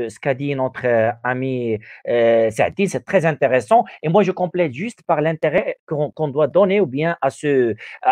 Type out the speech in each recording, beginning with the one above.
ce qu'a dit notre ami Saadi, c'est très intéressant. Et moi, je complète juste par l'intérêt qu'on doit donner ou bien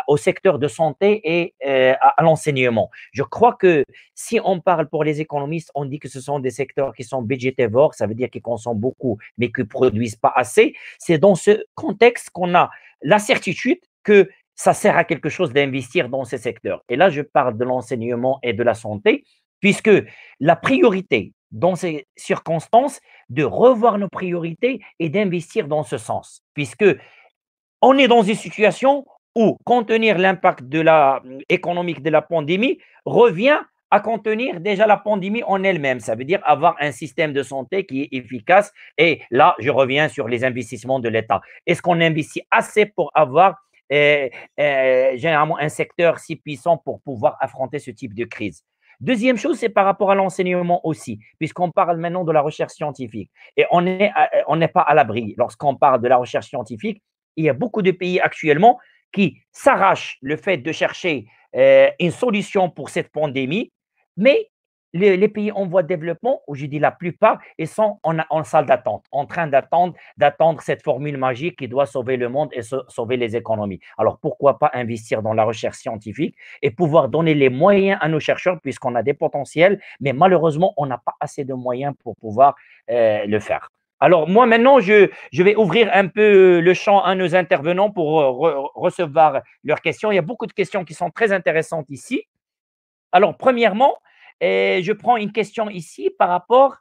au secteur de santé et à l'enseignement. Je crois que si on parle pour les économistes, on dit que ce sont des secteurs qui sont budgétivores, ça veut dire qu'ils consomment beaucoup, mais qui ne produisent pas assez. C'est dans ce contexte qu'on a la certitude que ça sert à quelque chose d'investir dans ces secteurs. Et là, je parle de l'enseignement et de la santé, puisque la priorité dans ces circonstances, de revoir nos priorités et d'investir dans ce sens, puisque on est dans une situation où contenir l'impact économique de la pandémie revient à contenir déjà la pandémie en elle-même. Ça veut dire avoir un système de santé qui est efficace. Et là, je reviens sur les investissements de l'État. Est-ce qu'on investit assez pour avoir généralement un secteur si puissant pour pouvoir affronter ce type de crise? Deuxième chose, c'est par rapport à l'enseignement aussi, puisqu'on parle maintenant de la recherche scientifique. Et on n'est pas à l'abri. Lorsqu'on parle de la recherche scientifique, il y a beaucoup de pays actuellement qui s'arrachent le fait de chercher une solution pour cette pandémie, mais les pays en voie de développement, où je dis la plupart, ils sont en salle d'attente, en train d'attendre cette formule magique qui doit sauver le monde et sauver les économies. Alors, pourquoi pas investir dans la recherche scientifique et pouvoir donner les moyens à nos chercheurs, puisqu'on a des potentiels, mais malheureusement, on n'a pas assez de moyens pour pouvoir le faire. Alors, moi, maintenant, je vais ouvrir un peu le champ à nos intervenants pour recevoir leurs questions. Il y a beaucoup de questions qui sont très intéressantes ici. Alors, premièrement, je prends une question ici par rapport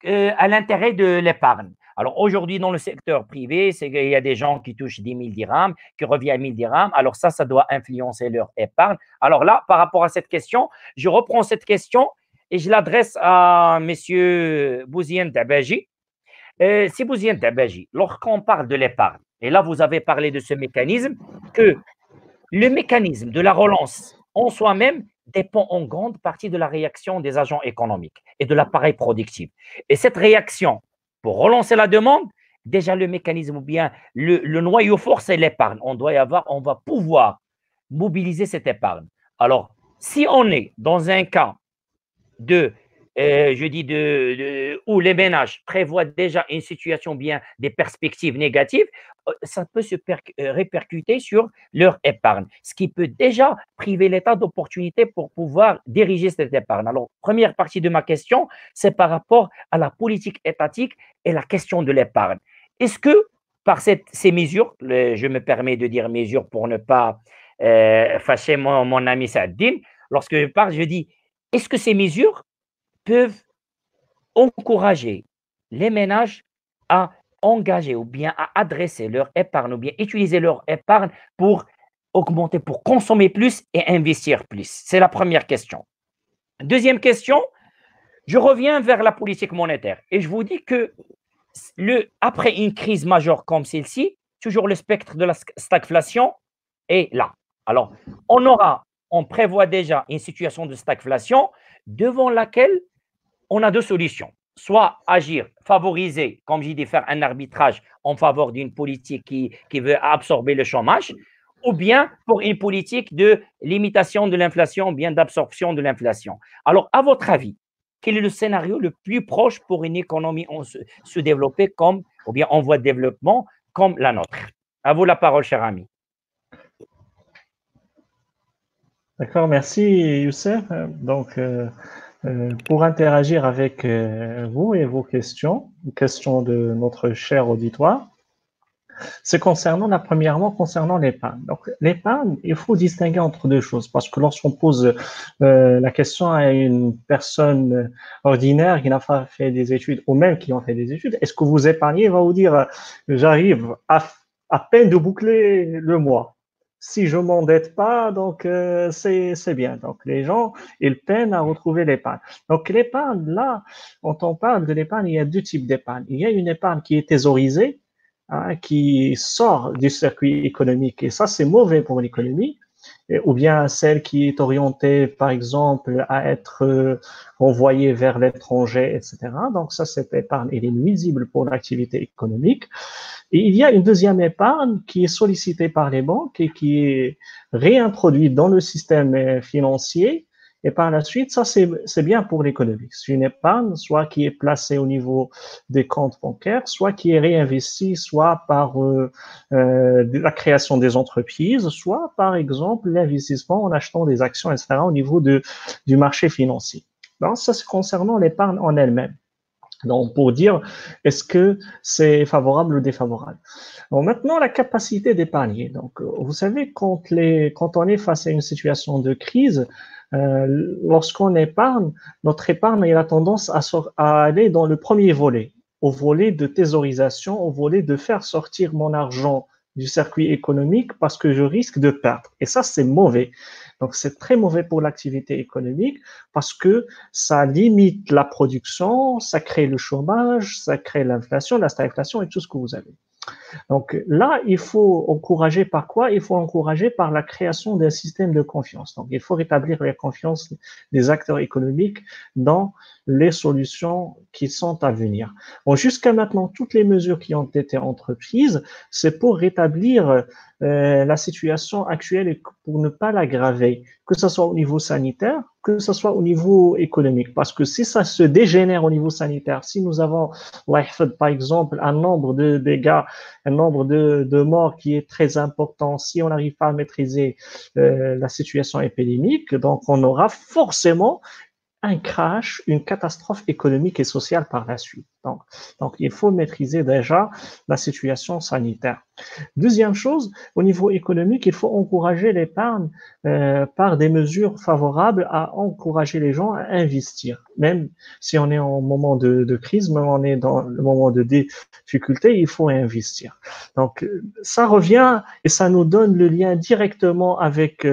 à l'intérêt de l'épargne. Alors, aujourd'hui, dans le secteur privé, il y a des gens qui touchent 10 000 dirhams, qui reviennent à 1000 dirhams. Alors, ça doit influencer leur épargne. Alors là, par rapport à cette question, je reprends cette question et je l'adresse à M. Bouzien Dabaji. Si Bouzien Dabaji, lorsqu'on parle de l'épargne, et là, vous avez parlé de ce mécanisme, que le mécanisme de la relance en soi-même dépend en grande partie de la réaction des agents économiques et de l'appareil productif. Et cette réaction, pour relancer la demande, déjà le mécanisme ou bien le noyau fort, c'est l'épargne. On va pouvoir mobiliser cette épargne. Alors, si on est dans un cas où les ménages prévoient déjà une situation bien des perspectives négatives, ça peut se répercuter sur leur épargne, ce qui peut déjà priver l'État d'opportunités pour pouvoir diriger cette épargne. Alors, première partie de ma question, c'est par rapport à la politique étatique et la question de l'épargne. Est-ce que par ces mesures, je me permets de dire mesures pour ne pas fâcher mon ami Saddin, lorsque je parle, je dis, est-ce que ces mesures peuvent encourager les ménages à engager ou bien à adresser leur épargne ou bien utiliser leur épargne pour augmenter, pour consommer plus et investir plus? C'est la première question. Deuxième question, je reviens vers la politique monétaire et je vous dis que après une crise majeure comme celle-ci, toujours le spectre de la stagflation est là. Alors, on prévoit déjà une situation de stagflation devant laquelle on a deux solutions. Soit agir, favoriser, comme j'ai dit, faire un arbitrage en faveur d'une politique qui veut absorber le chômage, ou bien pour une politique de limitation de l'inflation, ou bien d'absorption de l'inflation. Alors, à votre avis, quel est le scénario le plus proche pour une économie se développer ou bien en voie de développement comme la nôtre? À vous la parole, cher ami. D'accord, merci Youssef. Donc, pour interagir avec vous et vos questions de notre cher auditoire, c'est premièrement concernant l'épargne. Donc, l'épargne, il faut distinguer entre deux choses, parce que lorsqu'on pose la question à une personne ordinaire qui n'a pas fait des études, ou même qui ont fait des études, est-ce que vous épargnez? Il va vous dire, j'arrive à peine de boucler le mois. Si je m'endette pas, donc c'est bien. Donc les gens, ils peinent à retrouver l'épargne. Donc l'épargne, là, quand on parle de l'épargne, il y a deux types d'épargne. Il y a une épargne qui est thésaurisée, qui sort du circuit économique, et ça c'est mauvais pour l'économie, ou bien celle qui est orientée par exemple à être envoyée vers l'étranger, etc. Donc ça, cette épargne, elle est nuisible pour l'activité économique. Et il y a une deuxième épargne qui est sollicitée par les banques et qui est réintroduite dans le système financier Et par la suite, ça, c'est bien pour l'économie. C'est une épargne, soit qui est placée au niveau des comptes bancaires, soit qui est réinvestie, soit par la création des entreprises, soit par exemple l'investissement en achetant des actions, etc., au niveau du marché financier. Donc, ça, c'est concernant l'épargne en elle-même. Donc, pour dire, est-ce que c'est favorable ou défavorable? Bon, maintenant, la capacité d'épargner. Donc, vous savez, quand on est face à une situation de crise, lorsqu'on épargne, notre épargne a tendance à aller dans le premier volet, au volet de thésaurisation, au volet de faire sortir mon argent du circuit économique parce que je risque de perdre. Et ça, c'est mauvais. Donc, c'est très mauvais pour l'activité économique parce que ça limite la production, ça crée le chômage, ça crée l'inflation, la stagflation et tout ce que vous avez. Donc là, il faut encourager par quoi? Il faut encourager par la création d'un système de confiance. Donc il faut rétablir la confiance des acteurs économiques dans les solutions qui sont à venir. Bon, jusqu'à maintenant, toutes les mesures qui ont été entreprises, c'est pour rétablir la situation actuelle et pour ne pas l'aggraver, que ce soit au niveau sanitaire, que ce soit au niveau économique. Parce que si ça se dégénère au niveau sanitaire, si nous avons, par exemple, un nombre de dégâts, un nombre de morts qui est très important, si on n'arrive pas à maîtriser la situation épidémique, donc on aura forcément un crash, une catastrophe économique et sociale par la suite. Donc il faut maîtriser déjà la situation sanitaire. Deuxième chose, au niveau économique, il faut encourager l'épargne par des mesures favorables à encourager les gens à investir. Même si on est en moment de crise, même on est dans le moment de difficulté, il faut investir. Donc ça revient et ça nous donne le lien directement avec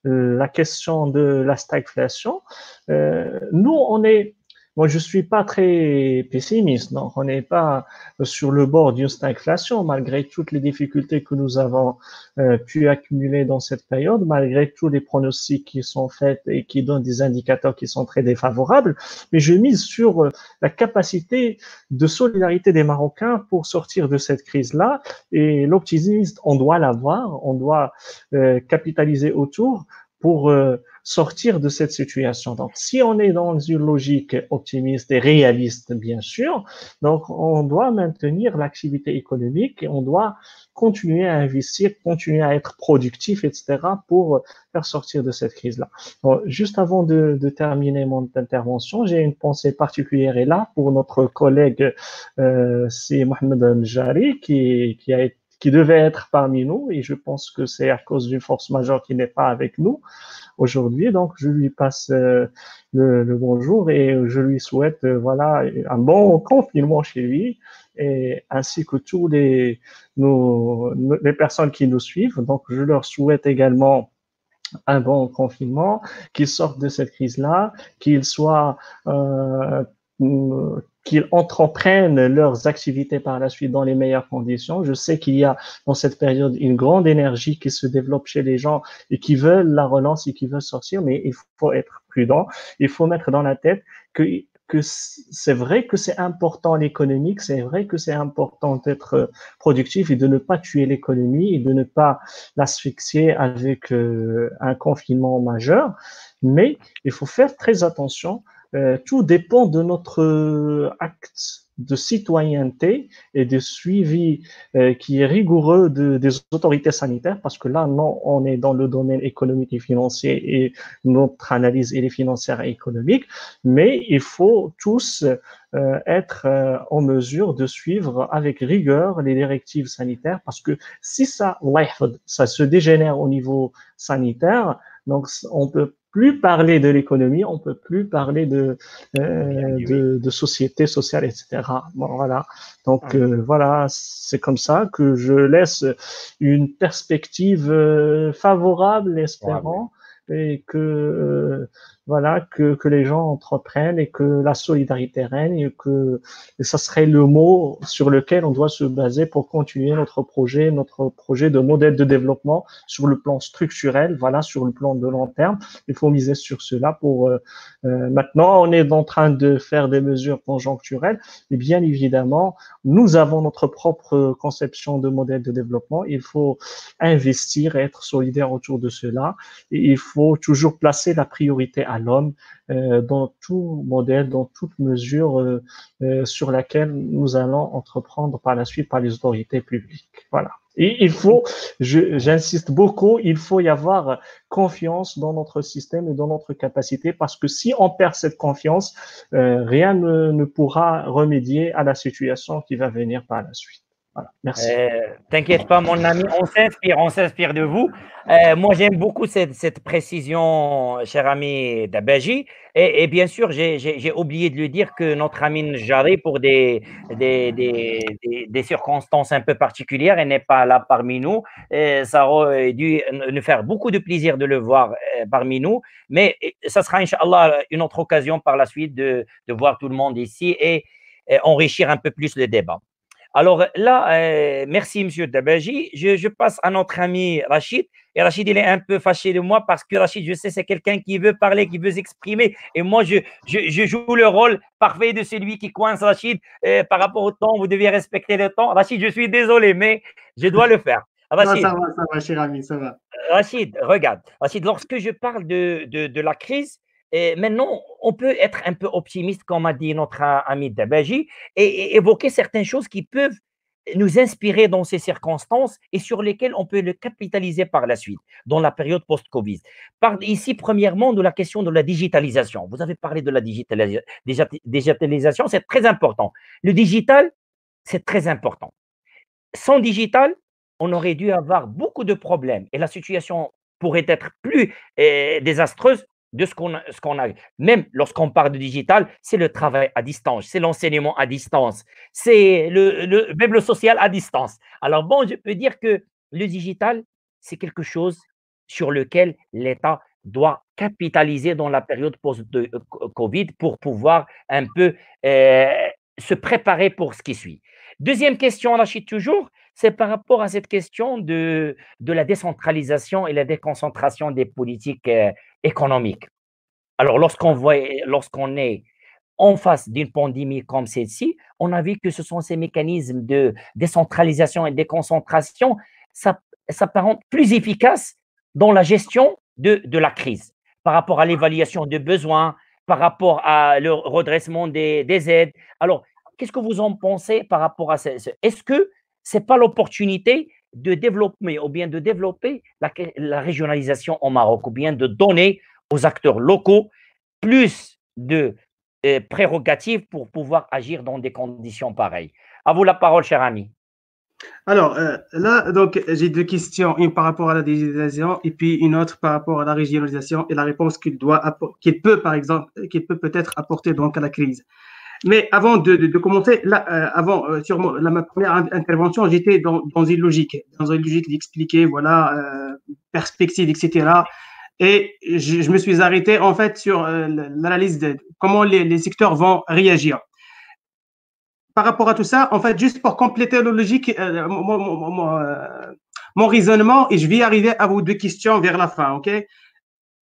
la question de la stagflation. Nous, moi, je suis pas très pessimiste, donc on n'est pas sur le bord d'une stagflation, malgré toutes les difficultés que nous avons pu accumuler dans cette période, malgré tous les pronostics qui sont faits et qui donnent des indicateurs qui sont très défavorables. Mais je mise sur la capacité de solidarité des Marocains pour sortir de cette crise-là. Et l'optimisme, on doit l'avoir, on doit capitaliser autour pour sortir de cette situation. Donc, si on est dans une logique optimiste et réaliste, bien sûr, donc on doit maintenir l'activité économique et on doit continuer à investir, continuer à être productif, etc., pour faire sortir de cette crise-là. Bon, juste avant de terminer mon intervention, j'ai une pensée particulière et là pour notre collègue, c'est Mohamed Al-Jari, qui devait être parmi nous et je pense que c'est à cause d'une force majeure qui n'est pas avec nous aujourd'hui. Donc, je lui passe le bonjour et je lui souhaite voilà un bon confinement chez lui et ainsi que tous les personnes qui nous suivent. Donc, je leur souhaite également un bon confinement, qu'ils sortent de cette crise-là, qu'ils soient qu'ils entreprennent leurs activités par la suite dans les meilleures conditions. Je sais qu'il y a dans cette période une grande énergie qui se développe chez les gens et qui veulent la relance et qui veulent sortir, mais il faut être prudent. Il faut mettre dans la tête que c'est vrai que c'est important l'économique, c'est vrai que c'est important d'être productif et de ne pas tuer l'économie et de ne pas l'asphyxier avec un confinement majeur, mais il faut faire très attention. Tout dépend de notre acte de citoyenneté et de suivi qui est rigoureux des autorités sanitaires, parce que là, non, on est dans le domaine économique et financier et notre analyse elle est financière et économique, mais il faut tous être en mesure de suivre avec rigueur les directives sanitaires, parce que si ça se dégénère au niveau sanitaire, donc on peut plus parler de l'économie, on peut plus parler de société sociale, etc. Bon, voilà. Donc voilà, c'est comme ça que je laisse une perspective favorable, espérant, et que voilà que les gens entreprennent et que la solidarité règne et ça serait le mot sur lequel on doit se baser pour continuer notre projet de modèle de développement sur le plan structurel, voilà, sur le plan de long terme. Il faut miser sur cela pour maintenant on est en train de faire des mesures conjoncturelles et bien évidemment nous avons notre propre conception de modèle de développement. Il faut investir et être solidaire autour de cela et il faut toujours placer la priorité à l'homme dans tout modèle, dans toute mesure sur laquelle nous allons entreprendre par la suite par les autorités publiques. Voilà. Et il faut, j'insiste beaucoup, il faut y avoir confiance dans notre système et dans notre capacité, parce que si on perd cette confiance, rien ne pourra remédier à la situation qui va venir par la suite. Voilà. Merci. T'inquiète pas, mon ami, on s'inspire de vous. Moi, j'aime beaucoup cette précision, cher ami Dabaji. Et bien sûr, j'ai oublié de lui dire que notre ami Njari, pour des circonstances un peu particulières, elle n'est pas là parmi nous. Ça aurait dû nous faire beaucoup de plaisir de le voir parmi nous. Mais ça sera, Inch'Allah, une autre occasion par la suite de voir tout le monde ici et enrichir un peu plus le débat. Alors là, merci, Monsieur Dabaji. Je passe à notre ami Rachid. Et Rachid, il est un peu fâché de moi parce que Rachid, je sais, c'est quelqu'un qui veut parler, qui veut s'exprimer. Et moi, je joue le rôle parfait de celui qui coince Rachid par rapport au temps. Vous devez respecter le temps. Rachid, je suis désolé, mais je dois le faire. Rachid, ça va, cher ami, ça va. Rachid, regarde. Rachid, lorsque je parle de la crise, maintenant, on peut être un peu optimiste, comme a dit notre ami Dabaji, et évoquer certaines choses qui peuvent nous inspirer dans ces circonstances et sur lesquelles on peut le capitaliser par la suite, dans la période post-Covid. Parle ici, premièrement, de la question de la digitalisation. Vous avez parlé de la digitalisation, c'est très important. Le digital, c'est très important. Sans digital, on aurait dû avoir beaucoup de problèmes et la situation pourrait être plus désastreuse de ce qu'on a. Même lorsqu'on parle de digital, c'est le travail à distance, c'est l'enseignement à distance, c'est même le social à distance. Alors bon, je peux dire que le digital, c'est quelque chose sur lequel l'État doit capitaliser dans la période post-Covid pour pouvoir un peu se préparer pour ce qui suit. Deuxième question, Rachid, toujours, c'est par rapport à cette question de la décentralisation et la déconcentration des politiques économiques. Alors, lorsqu'on est en face d'une pandémie comme celle-ci, on a vu que ce sont ces mécanismes de décentralisation et de déconcentration, ça s'apparente plus efficace dans la gestion de la crise, par rapport à l'évaluation des besoins, par rapport à le redressement des aides. Alors, qu'est-ce que vous en pensez par rapport à ça? Est-ce que ce n'est pas l'opportunité de développer ou bien de développer la régionalisation au Maroc ou bien de donner aux acteurs locaux plus de prérogatives pour pouvoir agir dans des conditions pareilles? À vous la parole, cher ami. Alors, là, donc, j'ai deux questions, une par rapport à la digitalisation et puis une autre par rapport à la régionalisation et la réponse qu'il peut, par exemple, qu'il peut peut-être apporter donc à la crise. Mais avant de commencer, là, sur ma première intervention, j'étais dans une logique d'expliquer, voilà, perspective, etc. Et je me suis arrêté en fait sur l'analyse de comment les secteurs vont réagir. Par rapport à tout ça, en fait, juste pour compléter la logique, mon raisonnement, et je vais arriver à vos deux questions vers la fin, ok?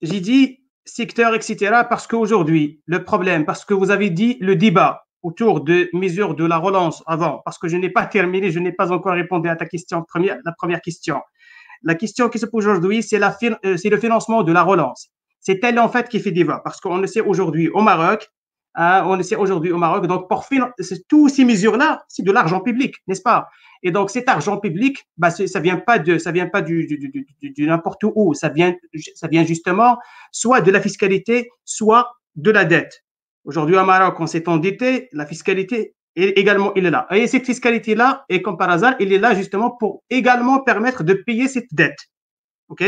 J'ai dit secteur, etc., parce qu'aujourd'hui, le problème, parce que vous avez dit le débat autour de mesures de la relance avant, parce que je n'ai pas terminé, je n'ai pas encore répondu à ta question la première question. La question qui se pose aujourd'hui, c'est le financement de la relance. C'est elle, en fait, qui fait débat, parce qu'on le sait aujourd'hui au Maroc, donc pour financer toutes ces mesures-là, c'est de l'argent public, n'est-ce pas? Et donc cet argent public, bah, ça vient pas du n'importe où, ça vient justement soit de la fiscalité, soit de la dette. Aujourd'hui au Maroc, on s'est endetté, la fiscalité également il est là. Et cette fiscalité-là, et comme par hasard, il est là justement pour également permettre de payer cette dette. Ok?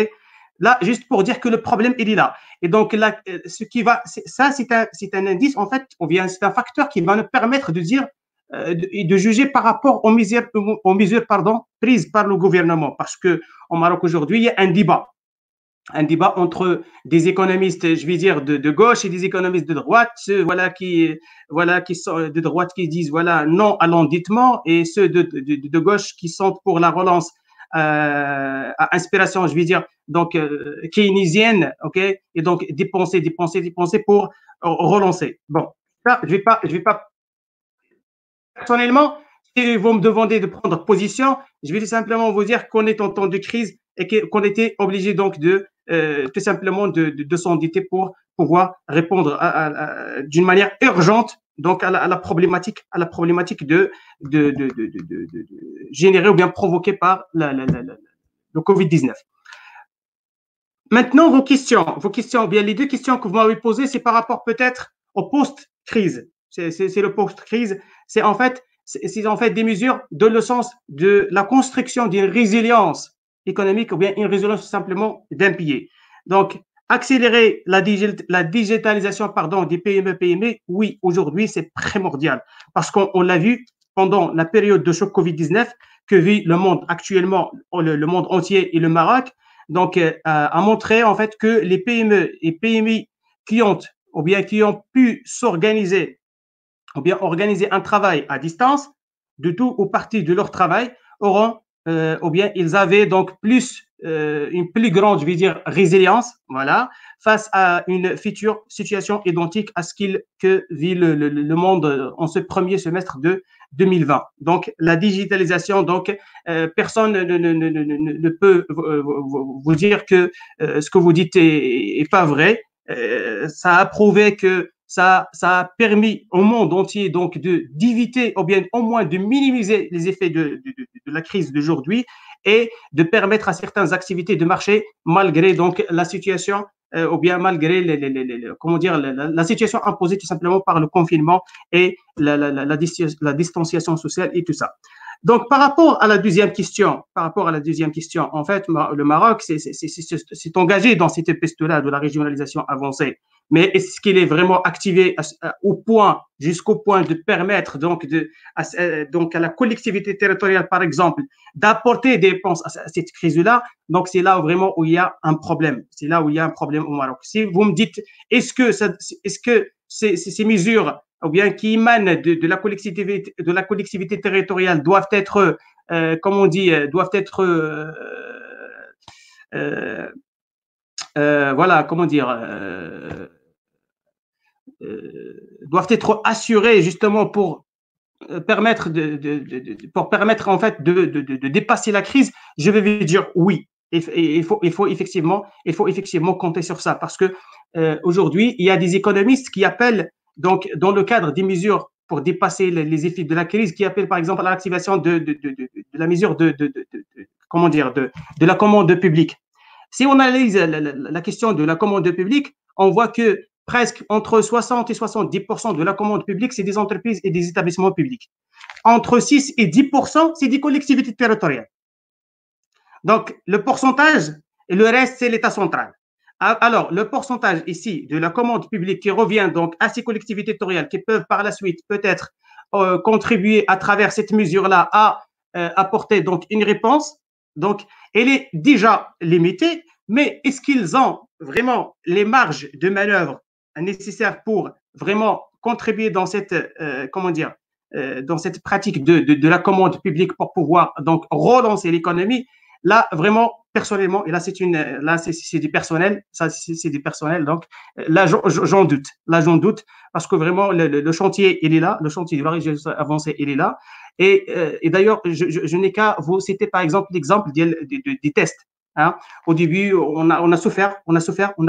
Là, juste pour dire que le problème, il est là. Et donc, là, c'est un indice, en fait, c'est un facteur qui va nous permettre de dire et de juger par rapport aux mesures prises par le gouvernement. Parce qu'au Maroc, aujourd'hui, il y a un débat entre des économistes, je vais dire, de gauche et des économistes de droite, ceux qui sont de droite qui disent voilà, non à l'endettement, et ceux de gauche qui sont pour la relance à inspiration, je vais dire, donc keynésienne, ok, et donc dépenser pour relancer. Bon, ça, je vais pas. Personnellement, si vous me demandez de prendre position, je vais simplement vous dire qu'on est en temps de crise et qu'on était obligé donc de tout simplement de s'endetter pour pouvoir répondre d'une manière urgente donc à la problématique de générée ou bien provoquée par le Covid-19. Maintenant, vos questions, bien les deux questions que vous m'avez posées, c'est par rapport peut-être au post-crise. C'est le post-crise. C'est en fait des mesures dans le sens de la construction d'une résilience économique ou bien une résilience simplement d'un pilier. Donc, accélérer la digitalisation des PME, oui, aujourd'hui, c'est primordial parce qu'on l'a vu pendant la période de choc Covid-19 que vit le monde actuellement, le monde entier et le Maroc. Donc, a montré en fait que les PME et PMI qui ont pu s'organiser ou bien organiser un travail à distance de tout ou partie de leur travail auront ou bien ils avaient donc une plus grande, je vais dire, résilience, voilà, face à une future situation identique à ce que vit le monde en ce premier semestre de 2020. Donc, la digitalisation, donc, personne ne peut vous dire que ce que vous dites est pas vrai. Ça a prouvé que ça a permis au monde entier donc d'éviter ou bien au moins de minimiser les effets de la crise d'aujourd'hui et de permettre à certaines activités de marcher malgré donc la situation ou bien malgré la situation imposée tout simplement par le confinement et la distanciation sociale et tout ça. Donc, par rapport à la deuxième question, en fait, le Maroc s'est engagé dans cette piste-là de la régionalisation avancée. Mais est-ce qu'il est vraiment activé jusqu'au point de permettre donc à la collectivité territoriale, par exemple, d'apporter des réponses à cette crise-là? Donc, c'est là vraiment où il y a un problème. C'est là où il y a un problème au Maroc. Si vous me dites, est-ce que ces mesures ou bien qui émanent de la collectivité territoriale doivent être, doivent être assurées justement pour permettre en fait de dépasser la crise, je vais vous dire oui. Il faut effectivement compter sur ça parce que aujourd'hui, il y a des économistes qui appellent donc dans le cadre des mesures pour dépasser les effets de la crise, qui appellent par exemple à l'activation de la mesure de la commande publique. Si on analyse la question de la commande publique, on voit que presque entre 60 et 70% de la commande publique, c'est des entreprises et des établissements publics. Entre 6 et 10%, c'est des collectivités territoriales. Donc, le pourcentage, et le reste, c'est l'État central. Alors, le pourcentage ici de la commande publique qui revient donc à ces collectivités territoriales qui peuvent par la suite peut-être contribuer à travers cette mesure-là à apporter donc une réponse, donc elle est déjà limitée, mais est-ce qu'ils ont vraiment les marges de manœuvre nécessaires pour vraiment contribuer dans cette dans cette pratique de la commande publique pour pouvoir donc relancer l'économie? Là, vraiment, personnellement, et là, c'est du personnel, donc là, j'en doute, parce que vraiment, le chantier, il est là, le chantier de la régionalisation avancée, il est là, et d'ailleurs, je n'ai qu'à vous citer, par exemple, l'exemple des tests. Hein. Au début, on a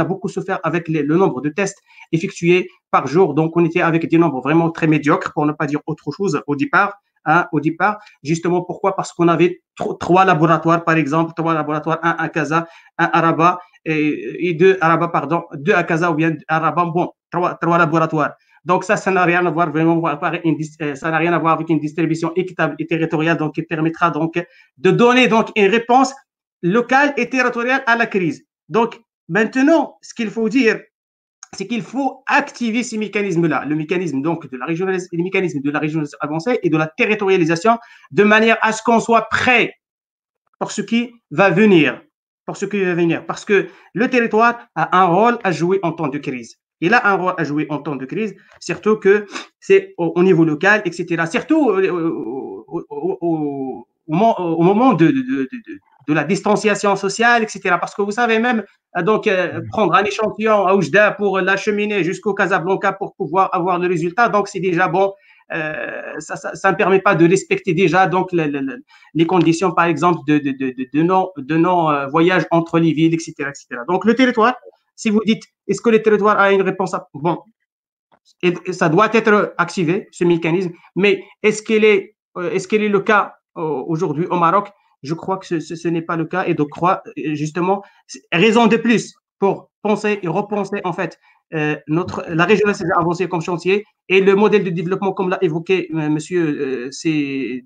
beaucoup souffert avec le nombre de tests effectués par jour, donc on était avec des nombres vraiment très médiocres, pour ne pas dire autre chose au départ. Justement, pourquoi? Parce qu'on avait trois laboratoires, par exemple, un à Casa, un à Rabat et deux à Rabat, deux à Casa ou bien à Rabat, bon, trois laboratoires. Donc ça n'a rien à voir vraiment, ça n'a rien à voir avec une distribution équitable et territoriale, donc qui permettra donc de donner donc une réponse locale et territoriale à la crise. Donc maintenant, ce qu'il faut dire, c'est qu'il faut activer ces mécanismes-là, le mécanisme donc de la régionalisation avancée et de la territorialisation, de manière à ce qu'on soit prêt pour ce qui va venir, parce que le territoire a un rôle à jouer en temps de crise. Il a un rôle à jouer en temps de crise, surtout que c'est au niveau local, etc. Surtout au moment de la distanciation sociale, etc. Parce que vous savez même, donc, prendre un échantillon à Oujda pour l'acheminer jusqu'au Casablanca pour pouvoir avoir le résultat, donc c'est déjà bon, ça ne permet pas de respecter déjà donc les conditions, par exemple, de non-voyage entre les villes, etc., etc. Donc, le territoire, si vous dites, est-ce que le territoire a une réponse bon, et ça doit être activé, ce mécanisme, mais est-ce qu'il est le cas aujourd'hui au Maroc? Je crois que ce n'est pas le cas et de croire, justement, raison de plus pour penser et repenser, en fait, la régionalisation avancée comme chantier et le modèle de développement, comme l'a évoqué monsieur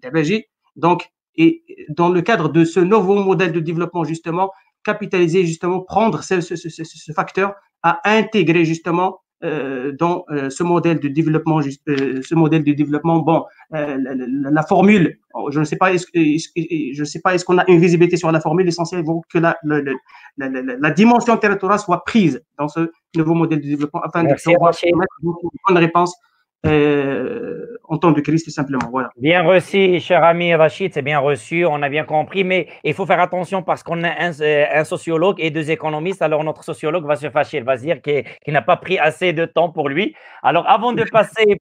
Tabaji. Donc, et dans le cadre de ce nouveau modèle de développement, justement, capitaliser, justement, prendre ce facteur à intégrer, justement, dans ce modèle de développement, bon, la formule, je ne sais pas, est-ce qu'on a une visibilité sur la formule. L'essentiel vaut que la dimension territoriale soit prise dans ce nouveau modèle de développement afin de pouvoir mettre une bonne réponse en temps de crise, tout simplement. Voilà. Bien reçu, cher ami Rachid, c'est bien reçu, on a bien compris, mais il faut faire attention parce qu'on a un sociologue et deux économistes. Alors, notre sociologue va se fâcher, il va se dire qu'il n'a pas pris assez de temps pour lui. Alors, avant de passer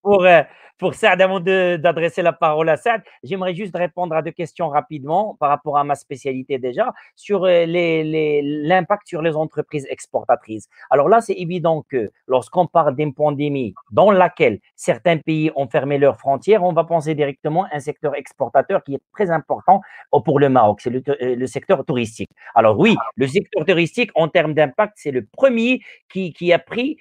pour Saad, avant d'adresser la parole à Saad, j'aimerais juste répondre à deux questions rapidement par rapport à ma spécialité déjà, sur l'impact sur les entreprises exportatrices. Alors là, c'est évident que lorsqu'on parle d'une pandémie dans laquelle certains pays ont fermé leurs frontières, on va penser directement à un secteur exportateur qui est très important pour le Maroc, c'est le secteur touristique. Alors oui, le secteur touristique, en termes d'impact, c'est le premier qui a pris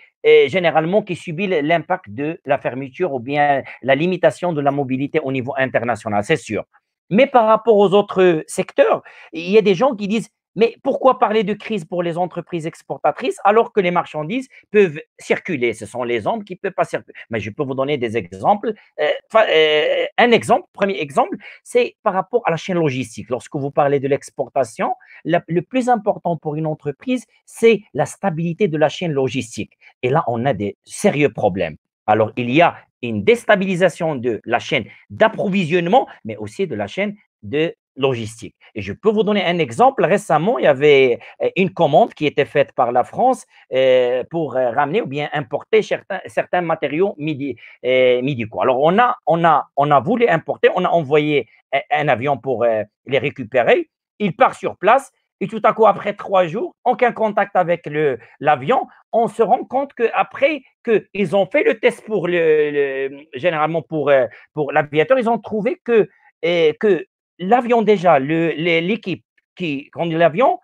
généralement qui subit l'impact de la fermeture ou bien la limitation de la mobilité au niveau international, c'est sûr. Mais par rapport aux autres secteurs, il y a des gens qui disent mais pourquoi parler de crise pour les entreprises exportatrices alors que les marchandises peuvent circuler? Ce sont les hommes qui ne peuvent pas circuler. Mais je peux vous donner des exemples. Un exemple, premier exemple, c'est par rapport à la chaîne logistique. Lorsque vous parlez de l'exportation, le plus important pour une entreprise, c'est la stabilité de la chaîne logistique. Et là, on a des sérieux problèmes. Alors, il y a une déstabilisation de la chaîne d'approvisionnement, mais aussi de la chaîne de logistique. Et je peux vous donner un exemple. Récemment, il y avait une commande qui était faite par la France pour ramener ou bien importer certains matériaux médicaux. Alors, on a voulu importer, on a envoyé un avion pour les récupérer. Il part sur place. Et tout à coup, après 3 jours, aucun contact avec l'avion, on se rend compte qu'après qu'ils ont fait le test généralement pour l'aviateur, ils ont trouvé que l'avion déjà, l'équipe qui conduit l'avion,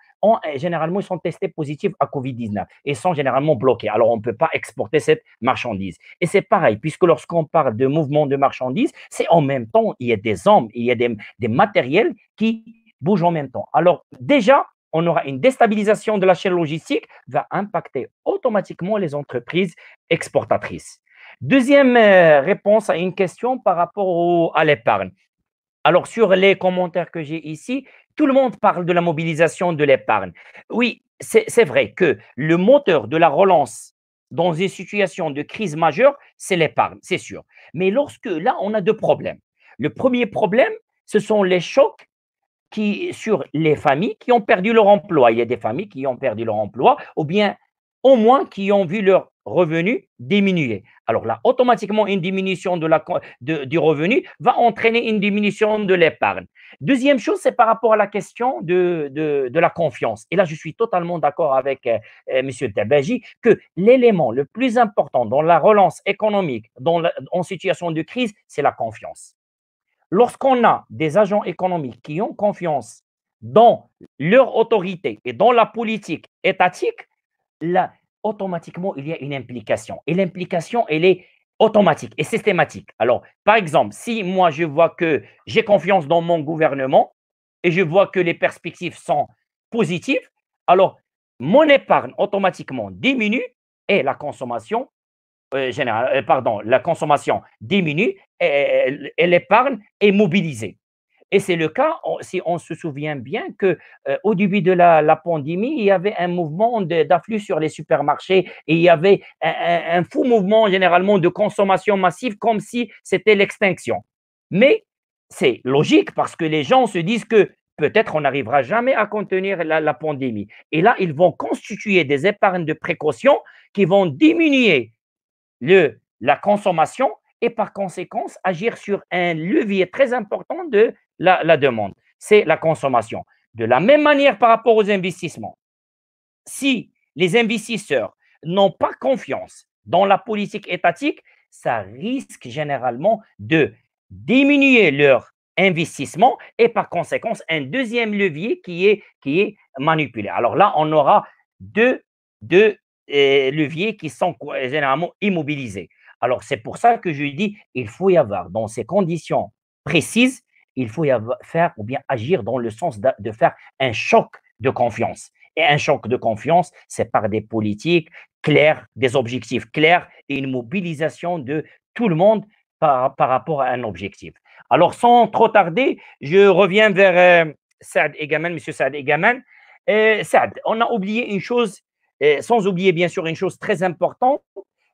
généralement, ils sont testés positifs à Covid-19 et sont généralement bloqués. Alors, on ne peut pas exporter cette marchandise. Et c'est pareil, puisque lorsqu'on parle de mouvement de marchandises, c'est en même temps, il y a des hommes, il y a des matériels qui bougent en même temps. Alors, déjà, on aura une déstabilisation de la chaîne logistique, va impacter automatiquement les entreprises exportatrices. Deuxième réponse à une question par rapport à l'épargne. Alors, sur les commentaires que j'ai ici, tout le monde parle de la mobilisation de l'épargne. Oui, c'est vrai que le moteur de la relance dans une situation de crise majeure, c'est l'épargne, c'est sûr. Mais lorsque là, on a deux problèmes. Le premier problème, ce sont les chocs sur les familles qui ont perdu leur emploi. Il y a des familles qui ont perdu leur emploi ou bien au moins qui ont vu leur revenu diminuer. Alors là, automatiquement, une diminution du revenu va entraîner une diminution de l'épargne. Deuxième chose, c'est par rapport à la question de la confiance. Et là, je suis totalement d'accord avec M. Tabaji que l'élément le plus important dans la relance économique, en situation de crise, c'est la confiance. Lorsqu'on a des agents économiques qui ont confiance dans leur autorité et dans la politique étatique, là, automatiquement, il y a une implication. Et l'implication, elle est automatique et systématique. Alors, par exemple, si moi, je vois que j'ai confiance dans mon gouvernement et je vois que les perspectives sont positives, alors mon épargne automatiquement diminue et la consommation la consommation diminue et l'épargne est mobilisée. Et c'est le cas, si on se souvient bien, qu'au début de la pandémie, il y avait un mouvement d'afflux sur les supermarchés et il y avait un fou mouvement généralement de consommation massive comme si c'était l'extinction. Mais c'est logique parce que les gens se disent que peut-être on n'arrivera jamais à contenir la pandémie. Et là, ils vont constituer des épargnes de précaution qui vont diminuer la consommation et par conséquent agir sur un levier très important de la demande, c'est la consommation. De la même manière par rapport aux investissements, si les investisseurs n'ont pas confiance dans la politique étatique, ça risque généralement de diminuer leur investissement et par conséquent un deuxième levier qui est manipulé. Alors là, on aura deux leviers qui sont généralement immobilisés. Alors c'est pour ça que je dis il faut y avoir dans ces conditions précises, il faut y avoir, faire ou bien agir dans le sens de faire un choc de confiance. Et un choc de confiance, c'est par des politiques claires, des objectifs clairs et une mobilisation de tout le monde par rapport à un objectif. Alors, sans trop tarder, je reviens vers Saad Egaman, M. Saad Egaman. Saad, on a oublié une chose, sans oublier bien sûr une chose très importante,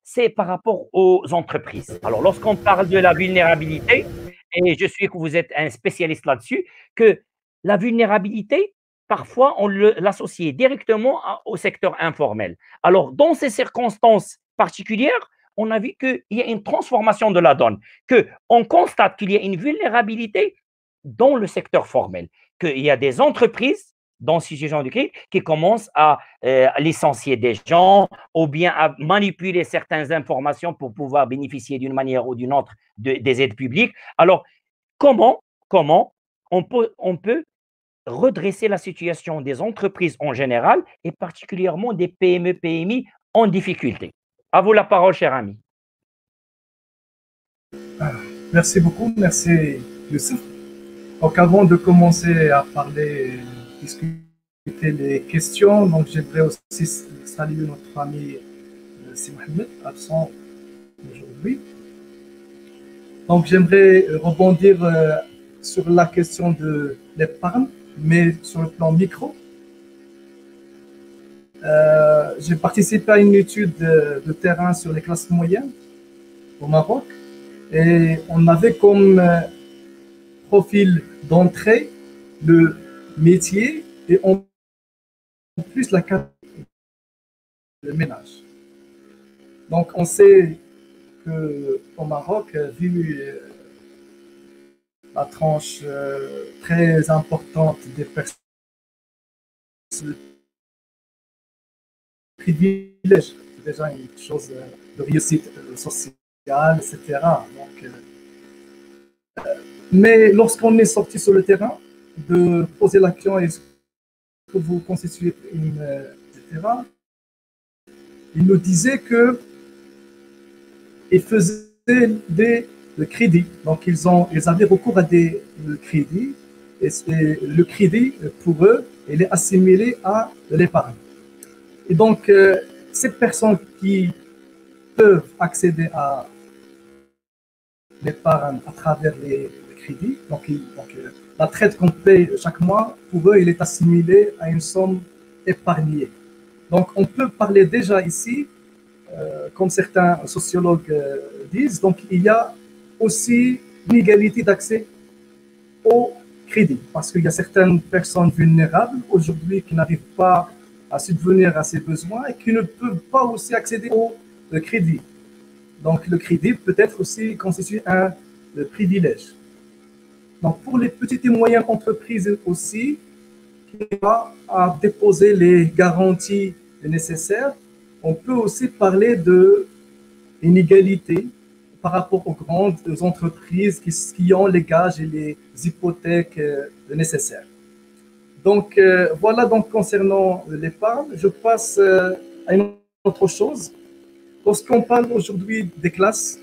c'est par rapport aux entreprises. Alors, lorsqu'on parle de la vulnérabilité, et je suis que vous êtes un spécialiste là-dessus, que la vulnérabilité, parfois, on l'associe directement au secteur informel. Alors, dans ces circonstances particulières, on a vu qu'il y a une transformation de la donne, qu'on constate qu'il y a une vulnérabilité dans le secteur formel, qu'il y a des entreprises dans ce genre de crise qui commencent à licencier des gens ou bien à manipuler certaines informations pour pouvoir bénéficier d'une manière ou d'une autre des aides publiques. Alors, comment on peut redresser la situation des entreprises en général et particulièrement des PME, PMI en difficulté? À vous la parole, cher ami. Merci beaucoup, merci Youssef. Donc avant de commencer à parler, discuter les questions, donc j'aimerais aussi saluer notre ami Si Mohamed, absent aujourd'hui. Donc j'aimerais rebondir sur la question de l'épargne, mais sur le plan micro. J'ai participé à une étude de terrain sur les classes moyennes au Maroc et on avait comme profil d'entrée le métier et en plus la catégorie de ménage. Donc on sait qu'au Maroc, vu la tranche très importante des personnes privilèges, c'est déjà une chose de réussite sociale, etc. Donc, mais lorsqu'on est sorti sur le terrain, de poser la question est-ce que vous constituez une, etc. Il nous disait que ils faisaient des crédits, donc ils avaient recours à des crédits et le crédit pour eux il est assimilé à l'épargne. Et donc, ces personnes qui peuvent accéder à l'épargne à travers les crédits, donc la traite qu'on paye chaque mois, pour eux, il est assimilé à une somme épargnée. Donc, on peut parler déjà ici, comme certains sociologues disent, donc il y a aussi une égalité d'accès au crédit, parce qu'il y a certaines personnes vulnérables aujourd'hui qui n'arrivent pas à subvenir à ses besoins et qui ne peuvent pas aussi accéder au crédit. Donc, le crédit peut être aussi constitué un privilège. Donc, pour les petites et moyennes entreprises aussi, qui ont à déposer les garanties nécessaires, on peut aussi parler d'inégalité par rapport aux grandes entreprises qui ont les gages et les hypothèques nécessaires. Donc, voilà donc concernant l'épargne. Je passe à une autre chose. Lorsqu'on parle aujourd'hui des classes,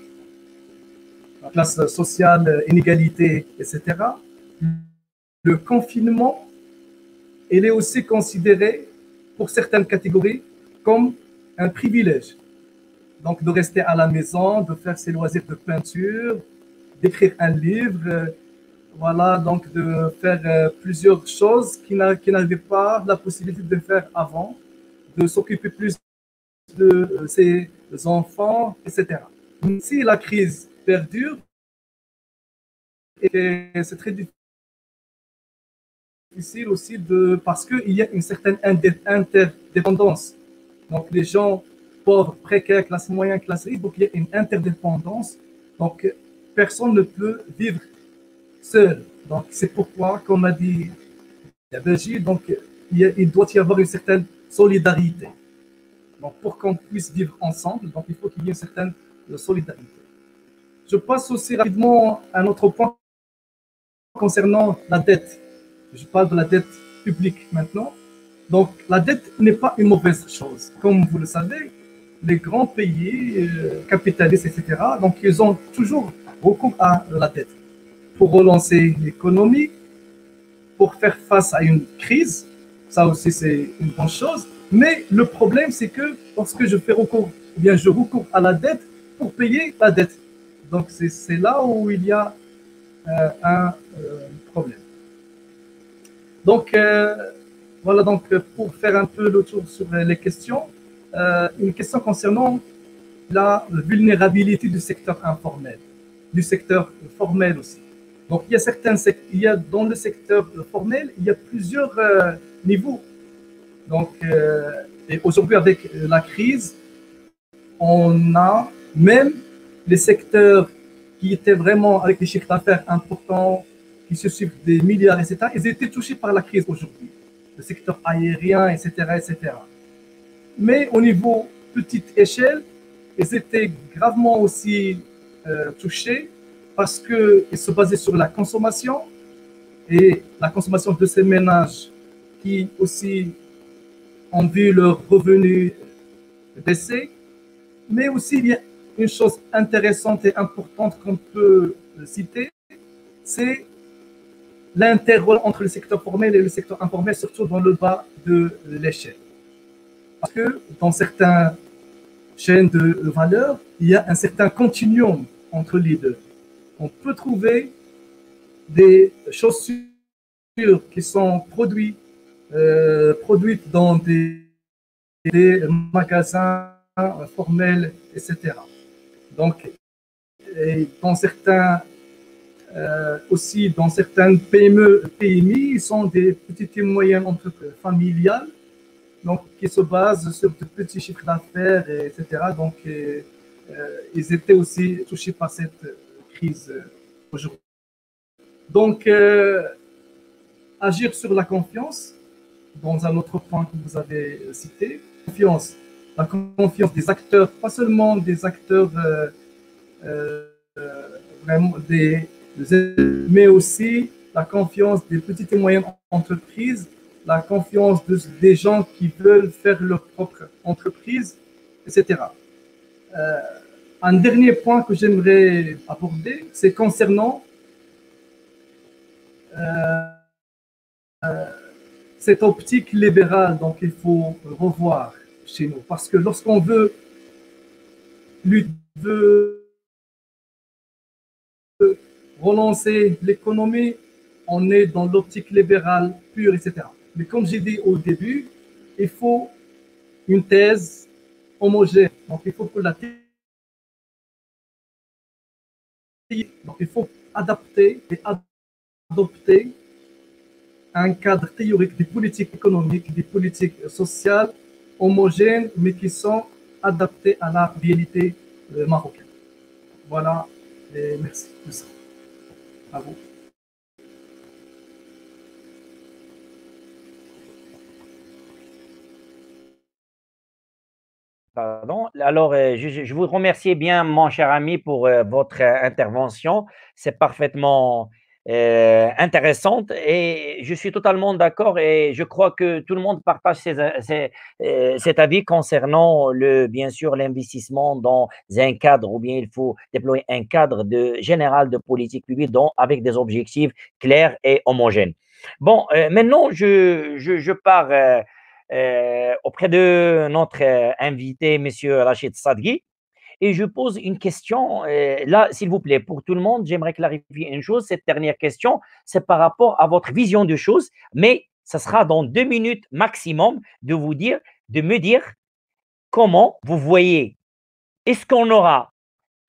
la classe sociale, inégalité, etc., le confinement, il est aussi considéré pour certaines catégories comme un privilège. Donc, de rester à la maison, de faire ses loisirs de peinture, d'écrire un livre, voilà, donc de faire plusieurs choses qu'ils n'avaient pas la possibilité de faire avant, de s'occuper plus de ses enfants, etc. Si la crise perdure, et c'est très difficile aussi parce qu'il y a une certaine interdépendance. Donc les gens pauvres, précaires, classe moyenne, classe riche, donc il y a une interdépendance Donc, personne ne peut vivre seul. Donc, c'est pourquoi, comme a dit la Belgique, donc, il doit y avoir une certaine solidarité. Donc, pour qu'on puisse vivre ensemble, donc, il faut qu'il y ait une certaine solidarité. Je passe aussi rapidement à un autre point concernant la dette. Je parle de la dette publique maintenant. Donc, la dette n'est pas une mauvaise chose. Comme vous le savez, les grands pays capitalistes, etc., donc ils ont toujours recours à la dette pour relancer l'économie, pour faire face à une crise. Ça aussi, c'est une bonne chose. Mais le problème, c'est que lorsque je fais recours, ou bien je recours à la dette pour payer la dette. Donc, c'est là où il y a un problème. Donc, voilà, donc pour faire un peu le tour sur les questions, une question concernant la vulnérabilité du secteur informel, du secteur formel aussi. Donc, il y a dans le secteur formel, il y a plusieurs niveaux. Donc, et aujourd'hui, avec la crise, on a même les secteurs qui étaient vraiment avec des chiffres d'affaires importants, qui se suivent des milliards, etc., ils étaient touchés par la crise aujourd'hui. Le secteur aérien, etc., etc. Mais au niveau petite échelle, ils étaient gravement aussi touchés parce qu'ils se basaient sur la consommation et la consommation de ces ménages qui aussi ont vu leurs revenus baisser. Mais aussi, il y a une chose intéressante et importante qu'on peut citer, c'est l'intervalle entre le secteur formel et le secteur informel, surtout dans le bas de l'échelle. Parce que dans certaines chaînes de valeur, il y a un certain continuum entre les deux. On peut trouver des chaussures qui sont produites dans des magasins formels, etc. Donc, et dans certains aussi dans certaines PME, PMI, ils sont des petites et moyennes entreprises familiales, donc qui se basent sur de petits chiffres d'affaires, etc. Donc, ils étaient aussi touchés par cette crise aujourd'hui. Donc, agir sur la confiance, dans un autre point que vous avez cité, la confiance des acteurs, pas seulement des acteurs vraiment mais aussi la confiance des petites et moyennes entreprises, la confiance des gens qui veulent faire leur propre entreprise, etc. Un dernier point que j'aimerais aborder, c'est concernant cette optique libérale, donc il faut revoir chez nous, parce que lorsqu'on veut relancer l'économie, on est dans l'optique libérale pure, etc. Mais comme j'ai dit au début, il faut une thèse homogène. Donc, il faut que la thèse, donc il faut adapter et adopter un cadre théorique des politiques économiques, des politiques sociales homogènes, mais qui sont adaptées à la réalité marocaine. Voilà, et merci. À vous. Pardon. Alors, je vous remercie bien, mon cher ami, pour votre intervention. C'est parfaitement intéressante et je suis totalement d'accord et je crois que tout le monde partage cet avis concernant bien sûr, l'investissement dans un cadre ou bien il faut déployer un cadre général de politique publique avec des objectifs clairs et homogènes. Bon, maintenant, je pars auprès de notre invité, M. Rachid Sadghi, et je pose une question. Là, s'il vous plaît, pour tout le monde, j'aimerais clarifier une chose. Cette dernière question, c'est par rapport à votre vision de choses, mais ça sera dans 2 minutes maximum de me dire comment vous voyez. Est-ce qu'on aura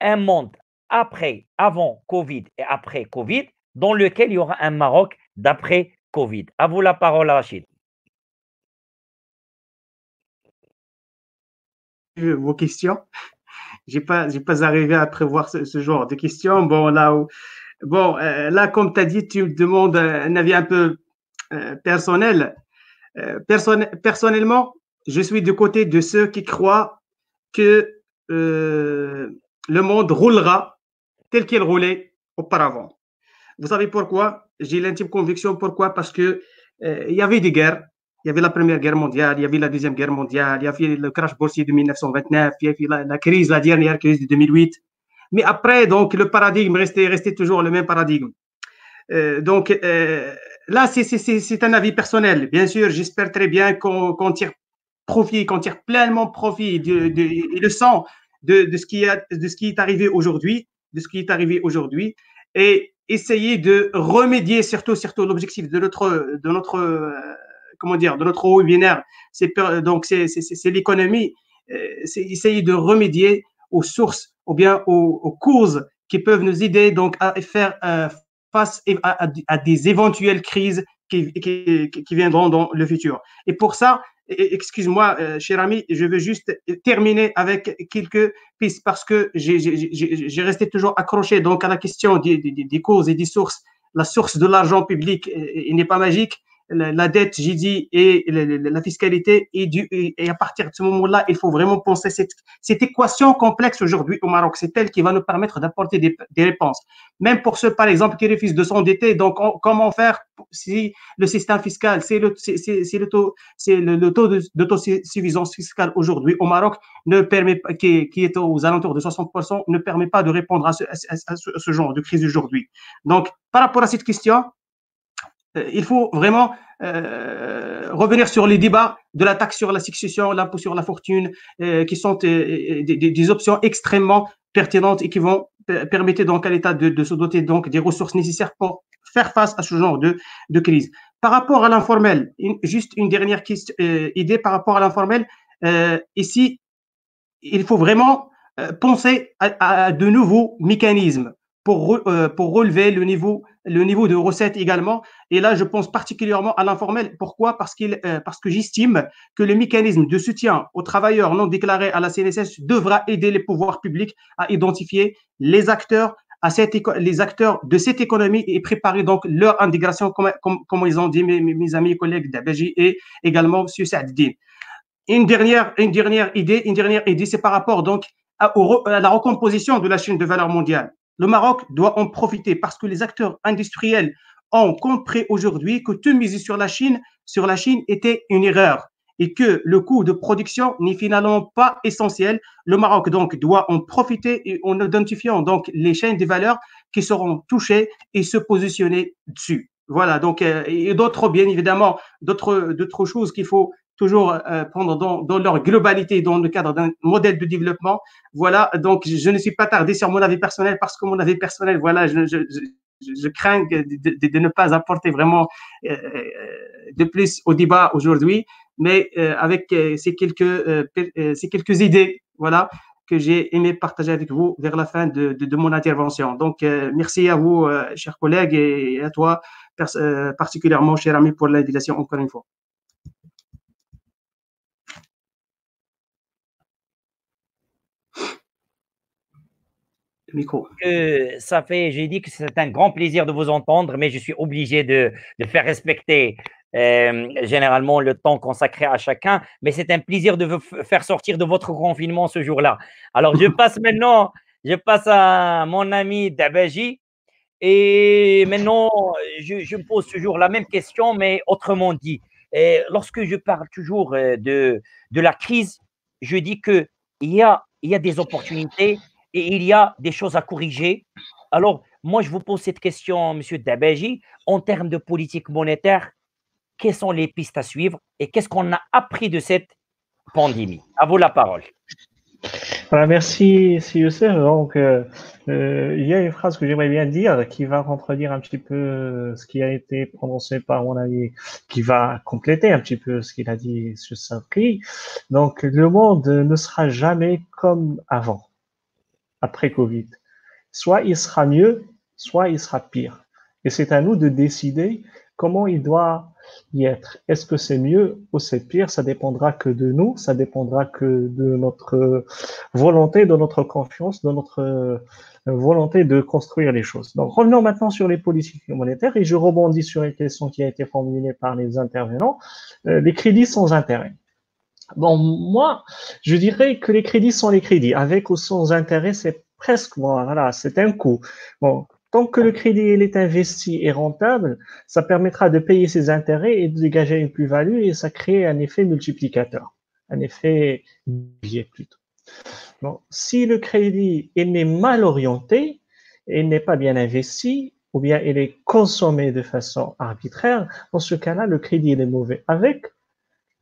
un monde avant Covid et après Covid, dans lequel il y aura un Maroc d'après Covid? À vous la parole, Rachid. Vos questions. j'ai pas arrivé à prévoir ce genre de questions. Bon, là, comme tu as dit, tu me demandes un avis un peu personnel. Personnellement, je suis du côté de ceux qui croient que le monde roulera tel qu'il roulait auparavant. Vous savez pourquoi? J'ai l'intime conviction. Pourquoi? Parce que il y avait des guerres. Il y avait la Première Guerre mondiale, il y avait la Deuxième Guerre mondiale, il y avait le crash boursier de 1929, il y avait la crise, la dernière crise de 2008. Mais après, donc, le paradigme restait toujours le même paradigme. Donc, là, c'est un avis personnel. Bien sûr, j'espère très bien qu'on tire profit, qu'on tire pleinement profit et le sens de ce qui est arrivé aujourd'hui, et essayer de remédier surtout l'objectif de notre comment dire, de notre webinaire, c'est l'économie, c'est essayer de remédier aux sources ou bien aux causes qui peuvent nous aider donc à faire face à des éventuelles crises qui viendront dans le futur. Et pour ça, excuse-moi, cher ami, je veux juste terminer avec quelques pistes parce que j'ai resté toujours accroché donc à la question des causes et des sources. La source de l'argent public n'est pas magique. La dette, j'ai dit, et la fiscalité, et à partir de ce moment-là, il faut vraiment penser cette équation complexe aujourd'hui au Maroc. C'est elle qui va nous permettre d'apporter des réponses. Même pour ceux, par exemple, qui refusent de s'endetter, donc comment faire si le système fiscal, c'est le taux d'autosuffisance fiscale aujourd'hui au Maroc ne permet pas, qui est aux alentours de 60%, ne permet pas de répondre à ce genre de crise aujourd'hui. Donc, par rapport à cette question, il faut vraiment revenir sur les débats de la taxe sur la succession, l'impôt sur la fortune, qui sont des options extrêmement pertinentes et qui vont permettre donc à l'État de se doter donc des ressources nécessaires pour faire face à ce genre de crise. Par rapport à l'informel, juste une dernière idée par rapport à l'informel. Ici, il faut vraiment penser à de nouveaux mécanismes pour relever le niveau de recettes également. Et là, je pense particulièrement à l'informel. Pourquoi? Parce que j'estime que le mécanisme de soutien aux travailleurs non déclarés à la CNSS devra aider les pouvoirs publics à identifier les acteurs de cette économie et préparer donc leur intégration, comme ils ont dit mes amis et collègues d'Abaji et également M. Saaddine. Une dernière idée, c'est par rapport donc à la recomposition de la chaîne de valeur mondiale. Le Maroc doit en profiter parce que les acteurs industriels ont compris aujourd'hui que tout miser sur la Chine était une erreur et que le coût de production n'est finalement pas essentiel. Le Maroc donc doit en profiter en identifiant donc les chaînes de valeur qui seront touchées et se positionner dessus. Voilà, donc et d'autres, bien évidemment, d'autres choses qu'il faut toujours prendre dans leur globalité, dans le cadre d'un modèle de développement. Voilà, donc je ne suis pas tardé sur mon avis personnel parce que mon avis personnel, voilà, je crains de ne pas apporter vraiment de plus au débat aujourd'hui, mais avec ces quelques idées, voilà, que j'ai aimé partager avec vous vers la fin de mon intervention. Donc, merci à vous, chers collègues, et à toi particulièrement, cher ami, pour l'invitation encore une fois. Micro. J'ai dit que c'est un grand plaisir de vous entendre, mais je suis obligé de faire respecter généralement le temps consacré à chacun, mais c'est un plaisir de vous faire sortir de votre confinement ce jour-là. Alors, je passe à mon ami Dabaji, et maintenant, je me pose toujours la même question, mais autrement dit. Et lorsque je parle toujours de la crise, je dis qu'il y a des opportunités et il y a des choses à corriger. Alors, moi, je vous pose cette question, M. Dabaji, en termes de politique monétaire, quelles sont les pistes à suivre et qu'est-ce qu'on a appris de cette pandémie? À vous la parole. Voilà, merci, Youssef. Donc, il y a une phrase que j'aimerais bien dire qui va contredire un petit peu ce qui a été prononcé par mon ami, qui va compléter un petit peu ce qu'il a dit sur Sabri. Donc, le monde ne sera jamais comme avant, après Covid. Soit il sera mieux, soit il sera pire. Et c'est à nous de décider comment il doit y être. Est-ce que c'est mieux ou c'est pire? Ça dépendra que de nous, ça dépendra que de notre volonté, de notre confiance, de notre volonté de construire les choses. Donc, revenons maintenant sur les politiques monétaires et je rebondis sur une question qui a été formulée par les intervenants. Les crédits sans intérêt. Bon, moi, je dirais que les crédits sont les crédits. Avec ou sans intérêt, c'est presque, bon, voilà, c'est un coût. Bon, tant que le crédit il est investi et rentable, ça permettra de payer ses intérêts et de dégager une plus-value et ça crée un effet multiplicateur, un effet biais plutôt. Bon, si le crédit il est mal orienté, il n'est pas bien investi, ou bien il est consommé de façon arbitraire, dans ce cas-là, le crédit il est mauvais. Avec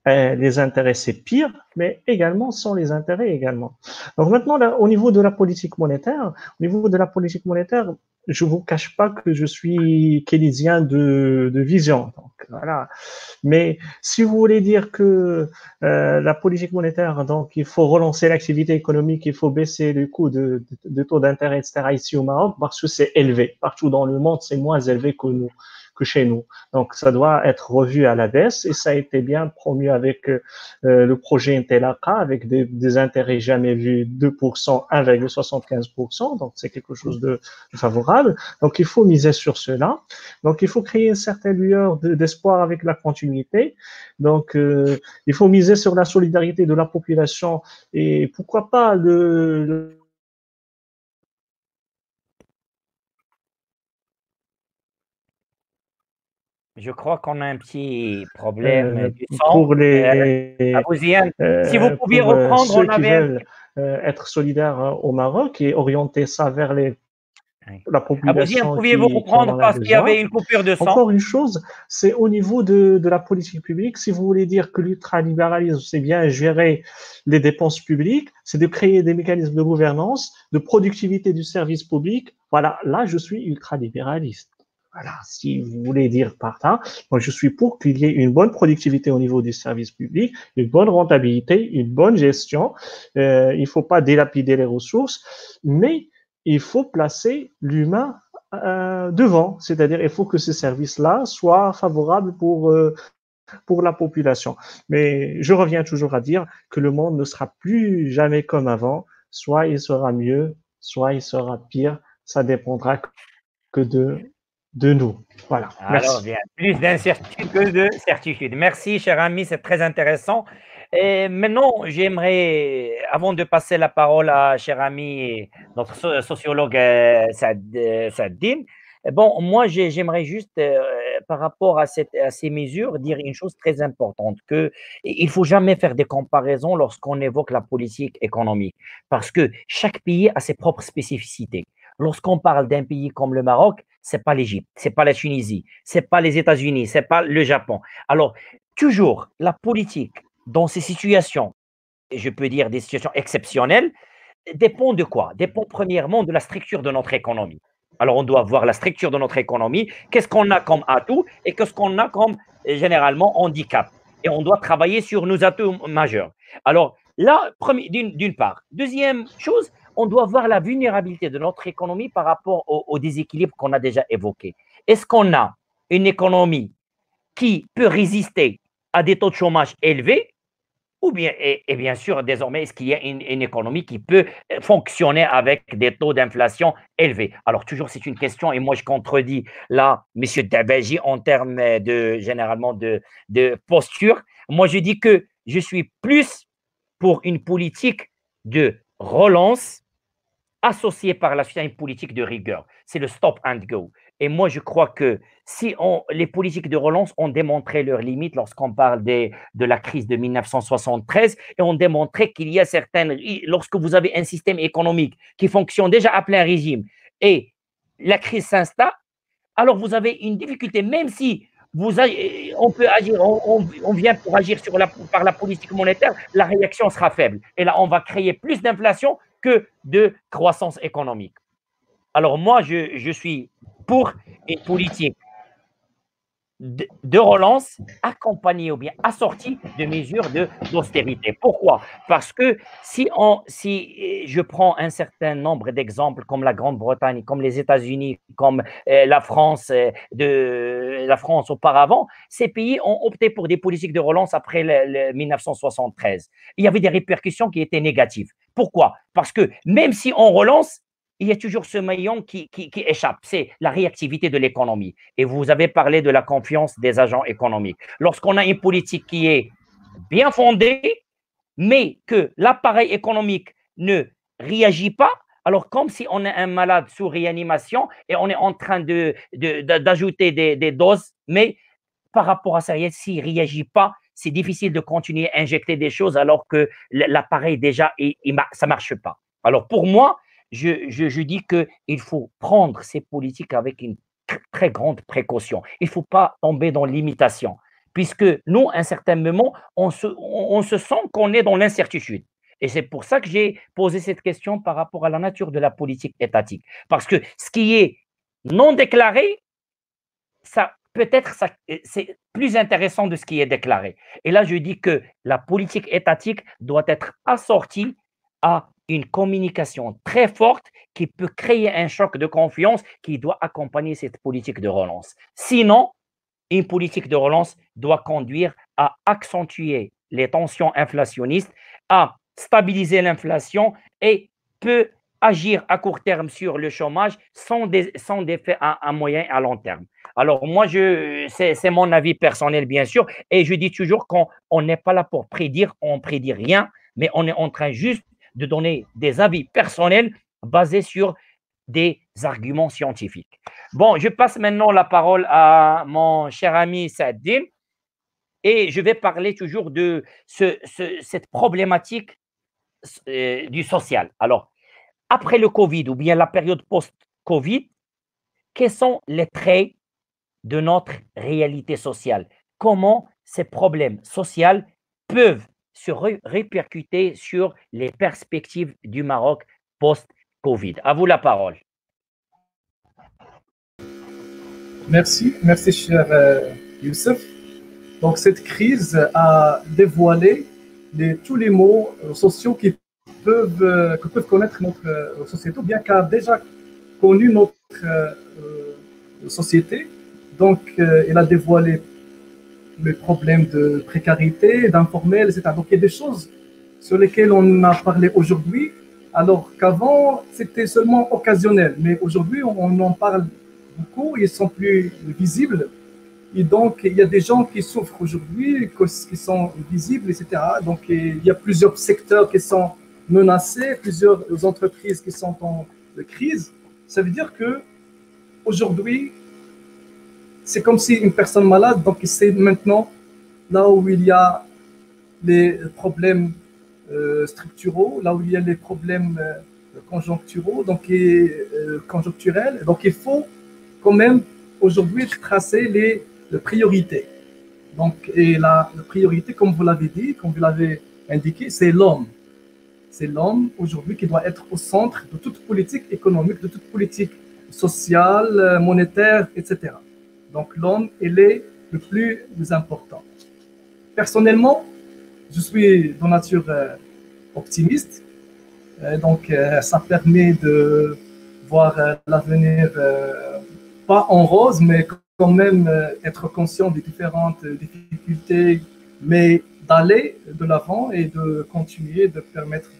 les intérêts, c'est pire, mais également sans les intérêts également. Donc maintenant, là, au niveau de la politique monétaire, je vous cache pas que je suis keynésien de vision. Donc voilà. Mais si vous voulez dire que la politique monétaire, donc il faut relancer l'activité économique, il faut baisser le coût de taux d'intérêt, etc. ici au Maroc, parce que c'est élevé. Partout dans le monde, c'est moins élevé que nous, que chez nous. Donc, ça doit être revu à la baisse et ça a été bien promu avec le projet Intelaka avec des intérêts jamais vus 2%, 1,75%. Donc, c'est quelque chose de favorable. Donc, il faut miser sur cela. Donc, il faut créer une certaine lueur d'espoir avec la continuité. Donc, il faut miser sur la solidarité de la population et pourquoi pas Je crois qu'on a un petit problème du son. pour Abouziane, si vous pouviez pour reprendre, ceux on qui avait un veulent être solidaires au Maroc et orienter ça vers petit... la Abouziane, population pouviez-vous qui en reprendre a parce qu'il y avait besoin. une coupure de son? Encore une chose, c'est au niveau de la politique publique. Si vous voulez dire que l'ultralibéralisme, c'est bien gérer les dépenses publiques, c'est de créer des mécanismes de gouvernance, de productivité du service public. Voilà, là, je suis ultralibéraliste. Voilà, si vous voulez dire par là, moi je suis pour qu'il y ait une bonne productivité au niveau du service public, une bonne rentabilité, une bonne gestion. Il ne faut pas délapider les ressources, mais il faut placer l'humain devant, c'est-à-dire il faut que ces services-là soient favorables pour la population. Mais je reviens toujours à dire que le monde ne sera plus jamais comme avant, soit il sera mieux, soit il sera pire, ça dépendra que de nous. Voilà, Alors, merci. bien, plus d'incertitude que de certitude. Merci, cher ami, c'est très intéressant. Et maintenant, j'aimerais, avant de passer la parole à cher ami, notre sociologue Saddine, bon, moi, j'aimerais juste, par rapport à ces mesures, dire une chose très importante, que il faut jamais faire des comparaisons lorsqu'on évoque la politique économique, parce que chaque pays a ses propres spécificités. Lorsqu'on parle d'un pays comme le Maroc, c'est pas l'Égypte, c'est pas la Tunisie, c'est pas les États-Unis, c'est pas le Japon. Alors, toujours, la politique dans ces situations, et je peux dire des situations exceptionnelles, dépend de quoi? Dépend premièrement de la structure de notre économie. Alors, on doit voir la structure de notre économie, qu'est-ce qu'on a comme atout et qu'est-ce qu'on a comme généralement handicap. Et on doit travailler sur nos atouts majeurs. Alors, là, d'une part. Deuxième chose, on doit voir la vulnérabilité de notre économie par rapport au déséquilibre qu'on a déjà évoqué. Est-ce qu'on a une économie qui peut résister à des taux de chômage élevés ou bien, et bien sûr, désormais, est-ce qu'il y a une économie qui peut fonctionner avec des taux d'inflation élevés? Alors, toujours, c'est une question, et moi, je contredis là, M. Dabaji, en termes généralement de posture. Moi, je dis que je suis plus pour une politique de relance associé par la suite à une politique de rigueur. C'est le stop and go. Et moi, je crois que si les politiques de relance ont démontré leurs limites lorsqu'on parle de la crise de 1973 et ont démontré qu'il y a certaines, lorsque vous avez un système économique qui fonctionne déjà à plein régime et la crise s'installe, alors vous avez une difficulté, même si on peut agir, on vient pour agir par la politique monétaire, la réaction sera faible. Et là, on va créer plus d'inflation que de croissance économique. Alors moi, je suis pour une politique de relance accompagnée ou bien assortie de mesures d'austérité. Pourquoi? Parce que si je prends un certain nombre d'exemples comme la Grande-Bretagne, comme les États-Unis, comme la France auparavant, ces pays ont opté pour des politiques de relance après 1973. Il y avait des répercussions qui étaient négatives. Pourquoi? Parce que même si on relance, il y a toujours ce maillon qui échappe, c'est la réactivité de l'économie. Et vous avez parlé de la confiance des agents économiques. Lorsqu'on a une politique qui est bien fondée, mais que l'appareil économique ne réagit pas, alors comme si on est un malade sous réanimation et on est en train d'ajouter des doses, mais par rapport à ça, s'il ne réagit pas, c'est difficile de continuer à injecter des choses alors que l'appareil déjà, ça ne marche pas. Alors pour moi, je dis qu'il faut prendre ces politiques avec une très grande précaution. Il ne faut pas tomber dans l'imitation, puisque nous, à un certain moment, on se sent qu'on est dans l'incertitude. Et c'est pour ça que j'ai posé cette question par rapport à la nature de la politique étatique. Parce que ce qui est non déclaré, ça peut-être c'est plus intéressant de ce qui est déclaré. Et là, je dis que la politique étatique doit être assortie à une communication très forte qui peut créer un choc de confiance qui doit accompagner cette politique de relance. Sinon, une politique de relance doit conduire à accentuer les tensions inflationnistes, à stabiliser l'inflation et peut agir à court terme sur le chômage sans effets à moyen et à long terme. Alors moi, c'est mon avis personnel, bien sûr, et je dis toujours qu'on n'est pas là pour prédire, on ne prédit rien, mais on est en train juste de donner des avis personnels basés sur des arguments scientifiques. Bon, je passe maintenant la parole à mon cher ami Saadin et je vais parler toujours de cette problématique du social. Alors, après le Covid ou bien la période post-Covid, quels sont les traits de notre réalité sociale? Comment ces problèmes sociaux peuvent se répercuter sur les perspectives du Maroc post-Covid? À vous la parole. Merci cher Youssef. Donc cette crise a dévoilé tous les maux sociaux que peuvent connaître notre société, ou bien qu'a déjà connu notre société. Donc elle a dévoilé les problèmes de précarité, d'informel, etc. Donc il y a des choses sur lesquelles on a parlé aujourd'hui, alors qu'avant c'était seulement occasionnel. Mais aujourd'hui on en parle beaucoup, ils sont plus visibles. Et donc, il y a des gens qui souffrent aujourd'hui, qui sont visibles, etc. Donc, il y a plusieurs secteurs qui sont menacés, plusieurs entreprises qui sont en crise. Ça veut dire que aujourd'hui, c'est comme si une personne malade, donc c'est maintenant là où il y a les problèmes structuraux, là où il y a les problèmes conjoncturaux, donc conjoncturels. Donc, il faut quand même aujourd'hui tracer les priorités. Donc, et la priorité, comme vous l'avez dit, comme vous l'avez indiqué, c'est l'homme. C'est l'homme aujourd'hui qui doit être au centre de toute politique économique, de toute politique sociale, monétaire, etc. Donc, l'homme, il est le plus important. Personnellement, je suis de nature optimiste. Donc, ça permet de voir l'avenir pas en rose, mais quand même être conscient des différentes difficultés, mais d'aller de l'avant et de continuer, de permettre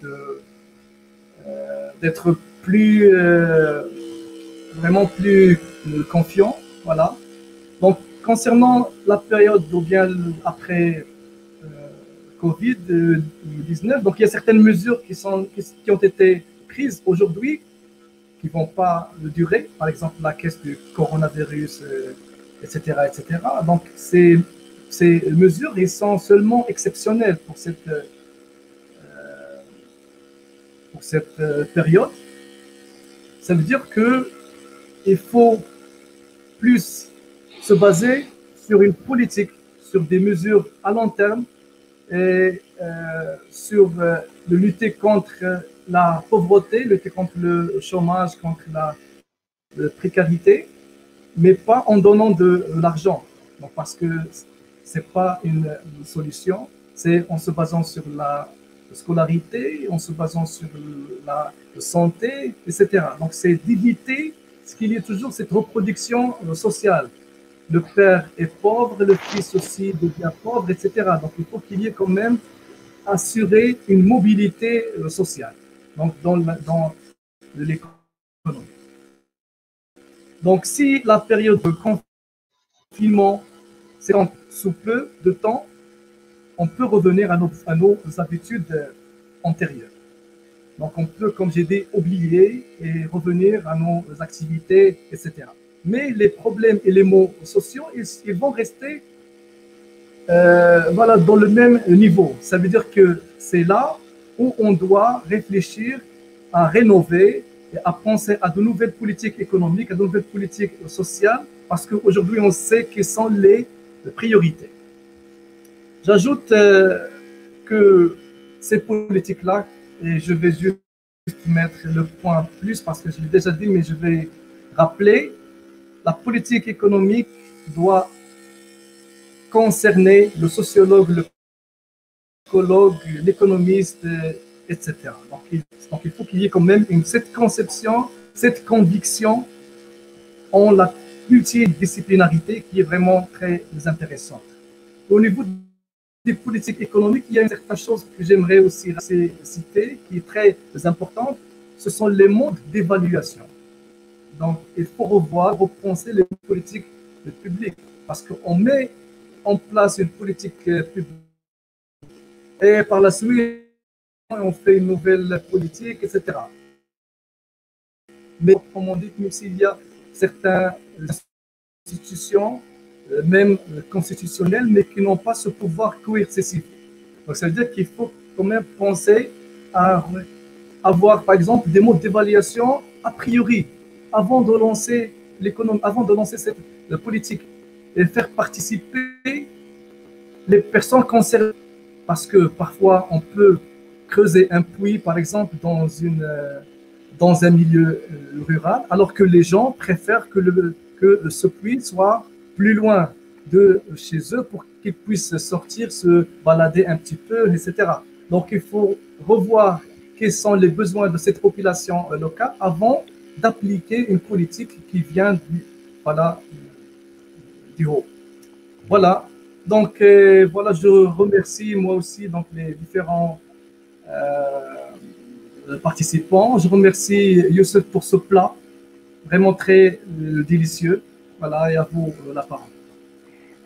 d'être plus, vraiment plus confiant. Voilà. Donc, concernant la période ou bien après Covid-19, donc il y a certaines mesures qui ont été prises aujourd'hui qui ne vont pas durer, par exemple la caisse du coronavirus, etc., etc. Donc, ces mesures, elles sont seulement exceptionnelles pour cette période. Ça veut dire qu'il faut plus se baser sur une politique, sur des mesures à long terme et sur de lutter contre la pauvreté, lutter contre le chômage, contre la précarité, mais pas en donnant de l'argent. Donc, parce que ce n'est pas une solution, c'est en se basant sur la scolarité, en se basant sur la santé, etc. Donc, c'est d'éviter ce qu'il y a toujours, cette reproduction sociale. Le père est pauvre, le fils aussi devient pauvre, etc. Donc, il faut qu'il y ait quand même assurer une mobilité sociale, donc dans l'économie. Donc, si la période de confinement s'étend sous peu de temps, on peut revenir à nos habitudes antérieures. Donc, on peut, comme j'ai dit, oublier et revenir à nos activités, etc. Mais les problèmes et les maux sociaux, ils vont rester voilà, dans le même niveau. Ça veut dire que c'est là où on doit réfléchir à rénover et à penser à de nouvelles politiques économiques, à de nouvelles politiques sociales, parce qu'aujourd'hui, on sait quelles sont les priorités. J'ajoute que ces politiques-là, et je vais juste mettre le point plus parce que je l'ai déjà dit, mais je vais rappeler, la politique économique doit concerner le sociologue, le psychologue, l'économiste, etc. Donc, il faut qu'il y ait quand même cette conception, cette conviction en la multidisciplinarité qui est vraiment très intéressante. Au niveau des politiques économiques, il y a une certaine chose que j'aimerais aussi citer, qui est très importante, ce sont les modes d'évaluation. Donc, il faut repenser les politiques publiques, parce qu'on met en place une politique publique et par la suite, on fait une nouvelle politique, etc. Mais, comme on dit, même s'il y a certaines institutions, même constitutionnelles, mais qui n'ont pas ce pouvoir coercitif. Donc, ça veut dire qu'il faut quand même penser à avoir, par exemple, des modes d'évaluation a priori, avant de lancer l'économie, avant de lancer cette politique, et faire participer les personnes concernées. Parce que parfois, on peut creuser un puits, par exemple, dans un milieu rural, alors que les gens préfèrent que ce puits soit plus loin de chez eux pour qu'ils puissent sortir, se balader un petit peu, etc. Donc, il faut revoir quels sont les besoins de cette population locale avant d'appliquer une politique qui vient du haut. Voilà. Donc, voilà, je remercie moi aussi donc, les différents participants. Je remercie Youssef pour ce plat, vraiment très délicieux. Voilà, et à vous la parole.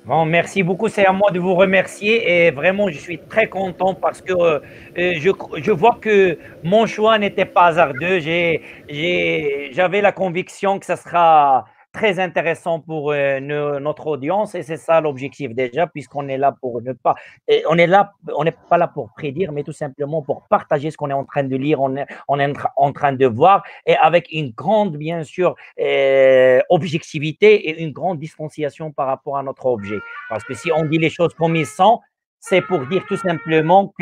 Bon, merci beaucoup, c'est à moi de vous remercier et vraiment je suis très content parce que je vois que mon choix n'était pas hasardeux. J'avais la conviction que ça sera très intéressant pour notre audience et c'est ça l'objectif déjà puisqu'on est là pour ne pas, on n'est pas là pour prédire mais tout simplement pour partager ce qu'on est en train de lire, on est en train de voir et avec une grande bien sûr objectivité et une grande distanciation par rapport à notre objet. Parce que si on dit les choses comme ils sont, c'est pour dire tout simplement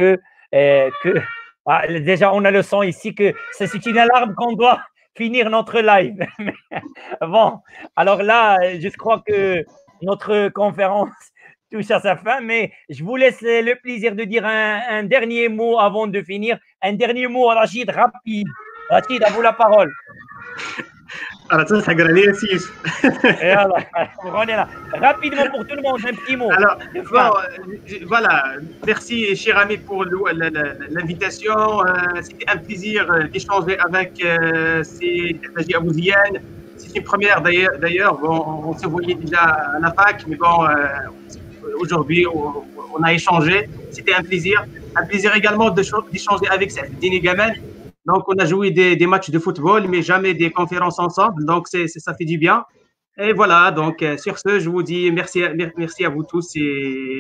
déjà on a le son ici que c'est une alarme qu'on doit finir notre live. Bon, alors là, je crois que notre conférence touche à sa fin, mais je vous laisse le plaisir de dire un dernier mot avant de finir. Un dernier mot, Rachid, rapide. Rachid, à vous la parole. Alors, ça, c'est Et alors, on est là. Rapidement pour tout le monde, un petit mot. Alors, bon, voilà, merci cher ami pour l'invitation. C'était un plaisir d'échanger avec ces Abouziane. C'est une première d'ailleurs. Bon, on se voyait déjà à la fac, mais bon, aujourd'hui, on a échangé. C'était un plaisir. Un plaisir également d'échanger avec Dini Gamen. Donc, on a joué des matchs de football, mais jamais des conférences ensemble. Donc, ça fait du bien. Et voilà, donc sur ce, je vous dis merci à vous tous.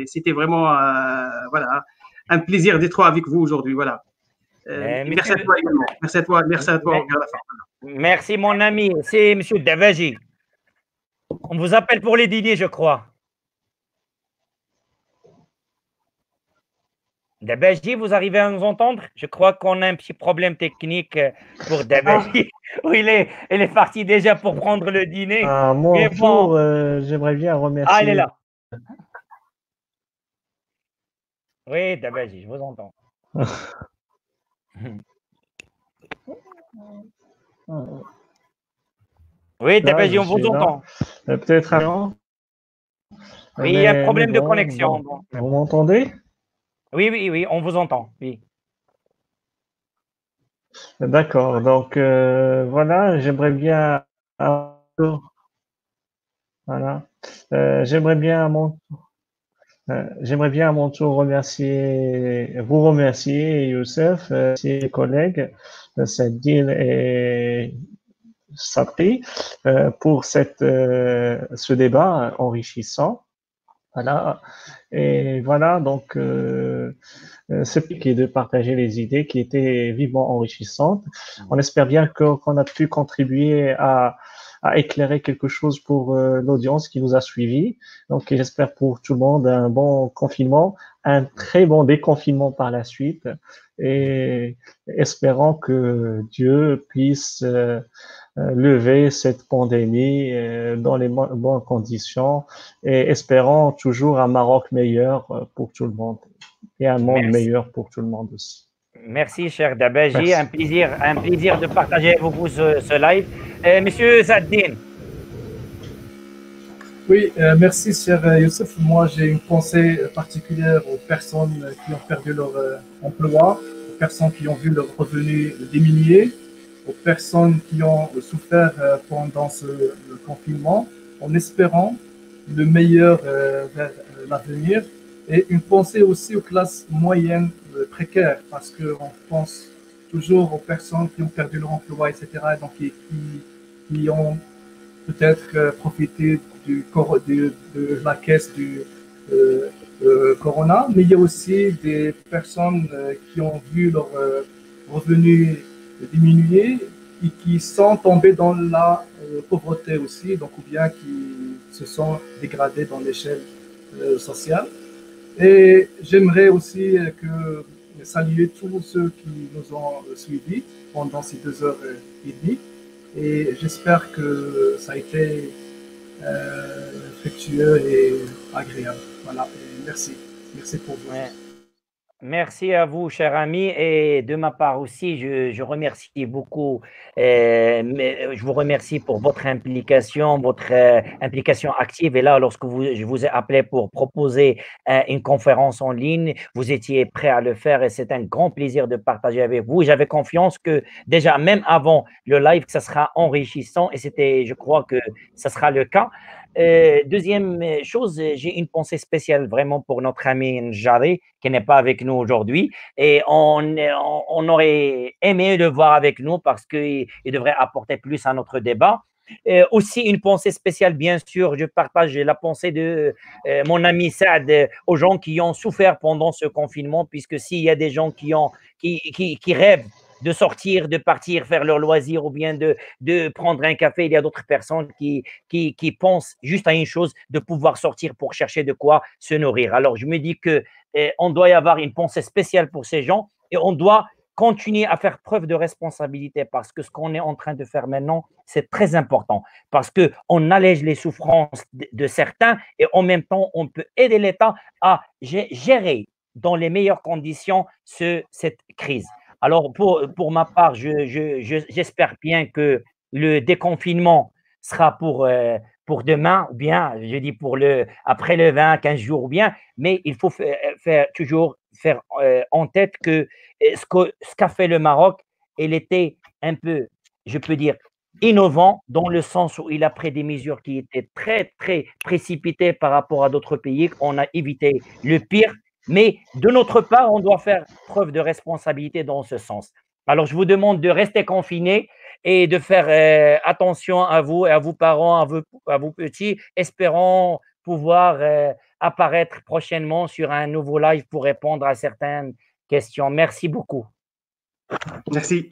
C'était vraiment voilà, un plaisir d'être avec vous aujourd'hui. Voilà. Merci à toi également. Merci à toi. Merci, mon ami. C'est M. Davaji. On vous appelle pour les dîners, je crois. Davaji, vous arrivez à nous entendre? Je crois qu'on a un petit problème technique pour Davaji. Il est parti déjà pour prendre le dîner. Mon tour, j'aimerais bien remercier. Ah, il est là. Oui, Dabaji, je vous entends. Oui, Là, Dabaji, je on vous suis là. entend. Peut-être avant, Oui, il y a un mais problème de bon, connexion. donc, Bon, mais vous bon. m'entendez? Oui, oui, oui, on vous entend. Oui. D'accord. Donc, voilà, j'aimerais bien, voilà, j'aimerais bien à mon j'aimerais bien à mon tour vous remercier, Youssef, ses collègues, Saddine et Sabri, pour ce débat enrichissant. Voilà. Et voilà, donc, c'est qui est de partager les idées qui étaient vivement enrichissantes. On espère bien qu'on a pu contribuer à éclairer quelque chose pour l'audience qui nous a suivis. Donc, j'espère pour tout le monde un bon confinement, un très bon déconfinement par la suite, et espérant que Dieu puisse lever cette pandémie dans les bonnes conditions, et espérant toujours un Maroc meilleur pour tout le monde et un monde Merci. meilleur pour tout le monde aussi. Merci, cher Dabaji. Merci. Un plaisir de partager avec vous ce live. Monsieur Zaddine. Oui, merci, cher Youssef. Moi, j'ai une pensée particulière aux personnes qui ont perdu leur emploi, aux personnes qui ont vu leurs revenus diminuer, aux personnes qui ont souffert pendant le confinement, en espérant le meilleur vers l'avenir. Et une pensée aussi aux classes moyennes précaires, parce qu'on pense toujours aux personnes qui ont perdu leur emploi, etc., et donc qui ont peut-être profiter de la caisse du Corona, mais il y a aussi des personnes qui ont vu leurs revenus diminuer et qui sont tombées dans la pauvreté aussi, donc ou bien qui se sont dégradés dans l'échelle sociale. Et j'aimerais aussi saluer tous ceux qui nous ont suivis pendant ces 2 heures et demie. Et j'espère que ça a été fructueux et agréable. Voilà, et merci. Merci pour vous. Ouais. Merci à vous, cher ami, et de ma part aussi, je remercie beaucoup. Je vous remercie pour votre implication, votre implication active. Et là, je vous ai appelé pour proposer une conférence en ligne, vous étiez prêt à le faire et c'est un grand plaisir de partager avec vous. J'avais confiance que déjà, même avant le live, que ça sera enrichissant et je crois que ça sera le cas. Deuxième chose, j'ai une pensée spéciale vraiment pour notre ami Njari, qui n'est pas avec nous aujourd'hui. Et on aurait aimé le voir avec nous parce qu'il devrait apporter plus à notre débat. Aussi, une pensée spéciale, bien sûr, je partage la pensée de mon ami Saad aux gens qui ont souffert pendant ce confinement, puisque s'il y a des gens qui rêvent de sortir, de partir faire leur loisir ou bien de prendre un café, il y a d'autres personnes qui pensent juste à une chose, de pouvoir sortir pour chercher de quoi se nourrir. Alors, je me dis que on doit y avoir une pensée spéciale pour ces gens et on doit continuer à faire preuve de responsabilité parce que ce qu'on est en train de faire maintenant, c'est très important parce qu'on allège les souffrances de certains et en même temps, on peut aider l'État à gérer dans les meilleures conditions cette crise. Alors, pour ma part, j'espère bien que le déconfinement sera pour demain, ou bien, je dis après le 20, 15 jours, ou bien, mais il faut toujours faire en tête que ce qu'a fait le Maroc, il était un peu, je peux dire, innovant dans le sens où il a pris des mesures qui étaient très, très précipitées par rapport à d'autres pays. On a évité le pire, mais de notre part, on doit faire preuve de responsabilité dans ce sens. Alors, je vous demande de rester confinés et de faire attention à vous et à vos parents, à vos petits, espérons pouvoir apparaître prochainement sur un nouveau live pour répondre à certaines questions. Merci beaucoup. Merci.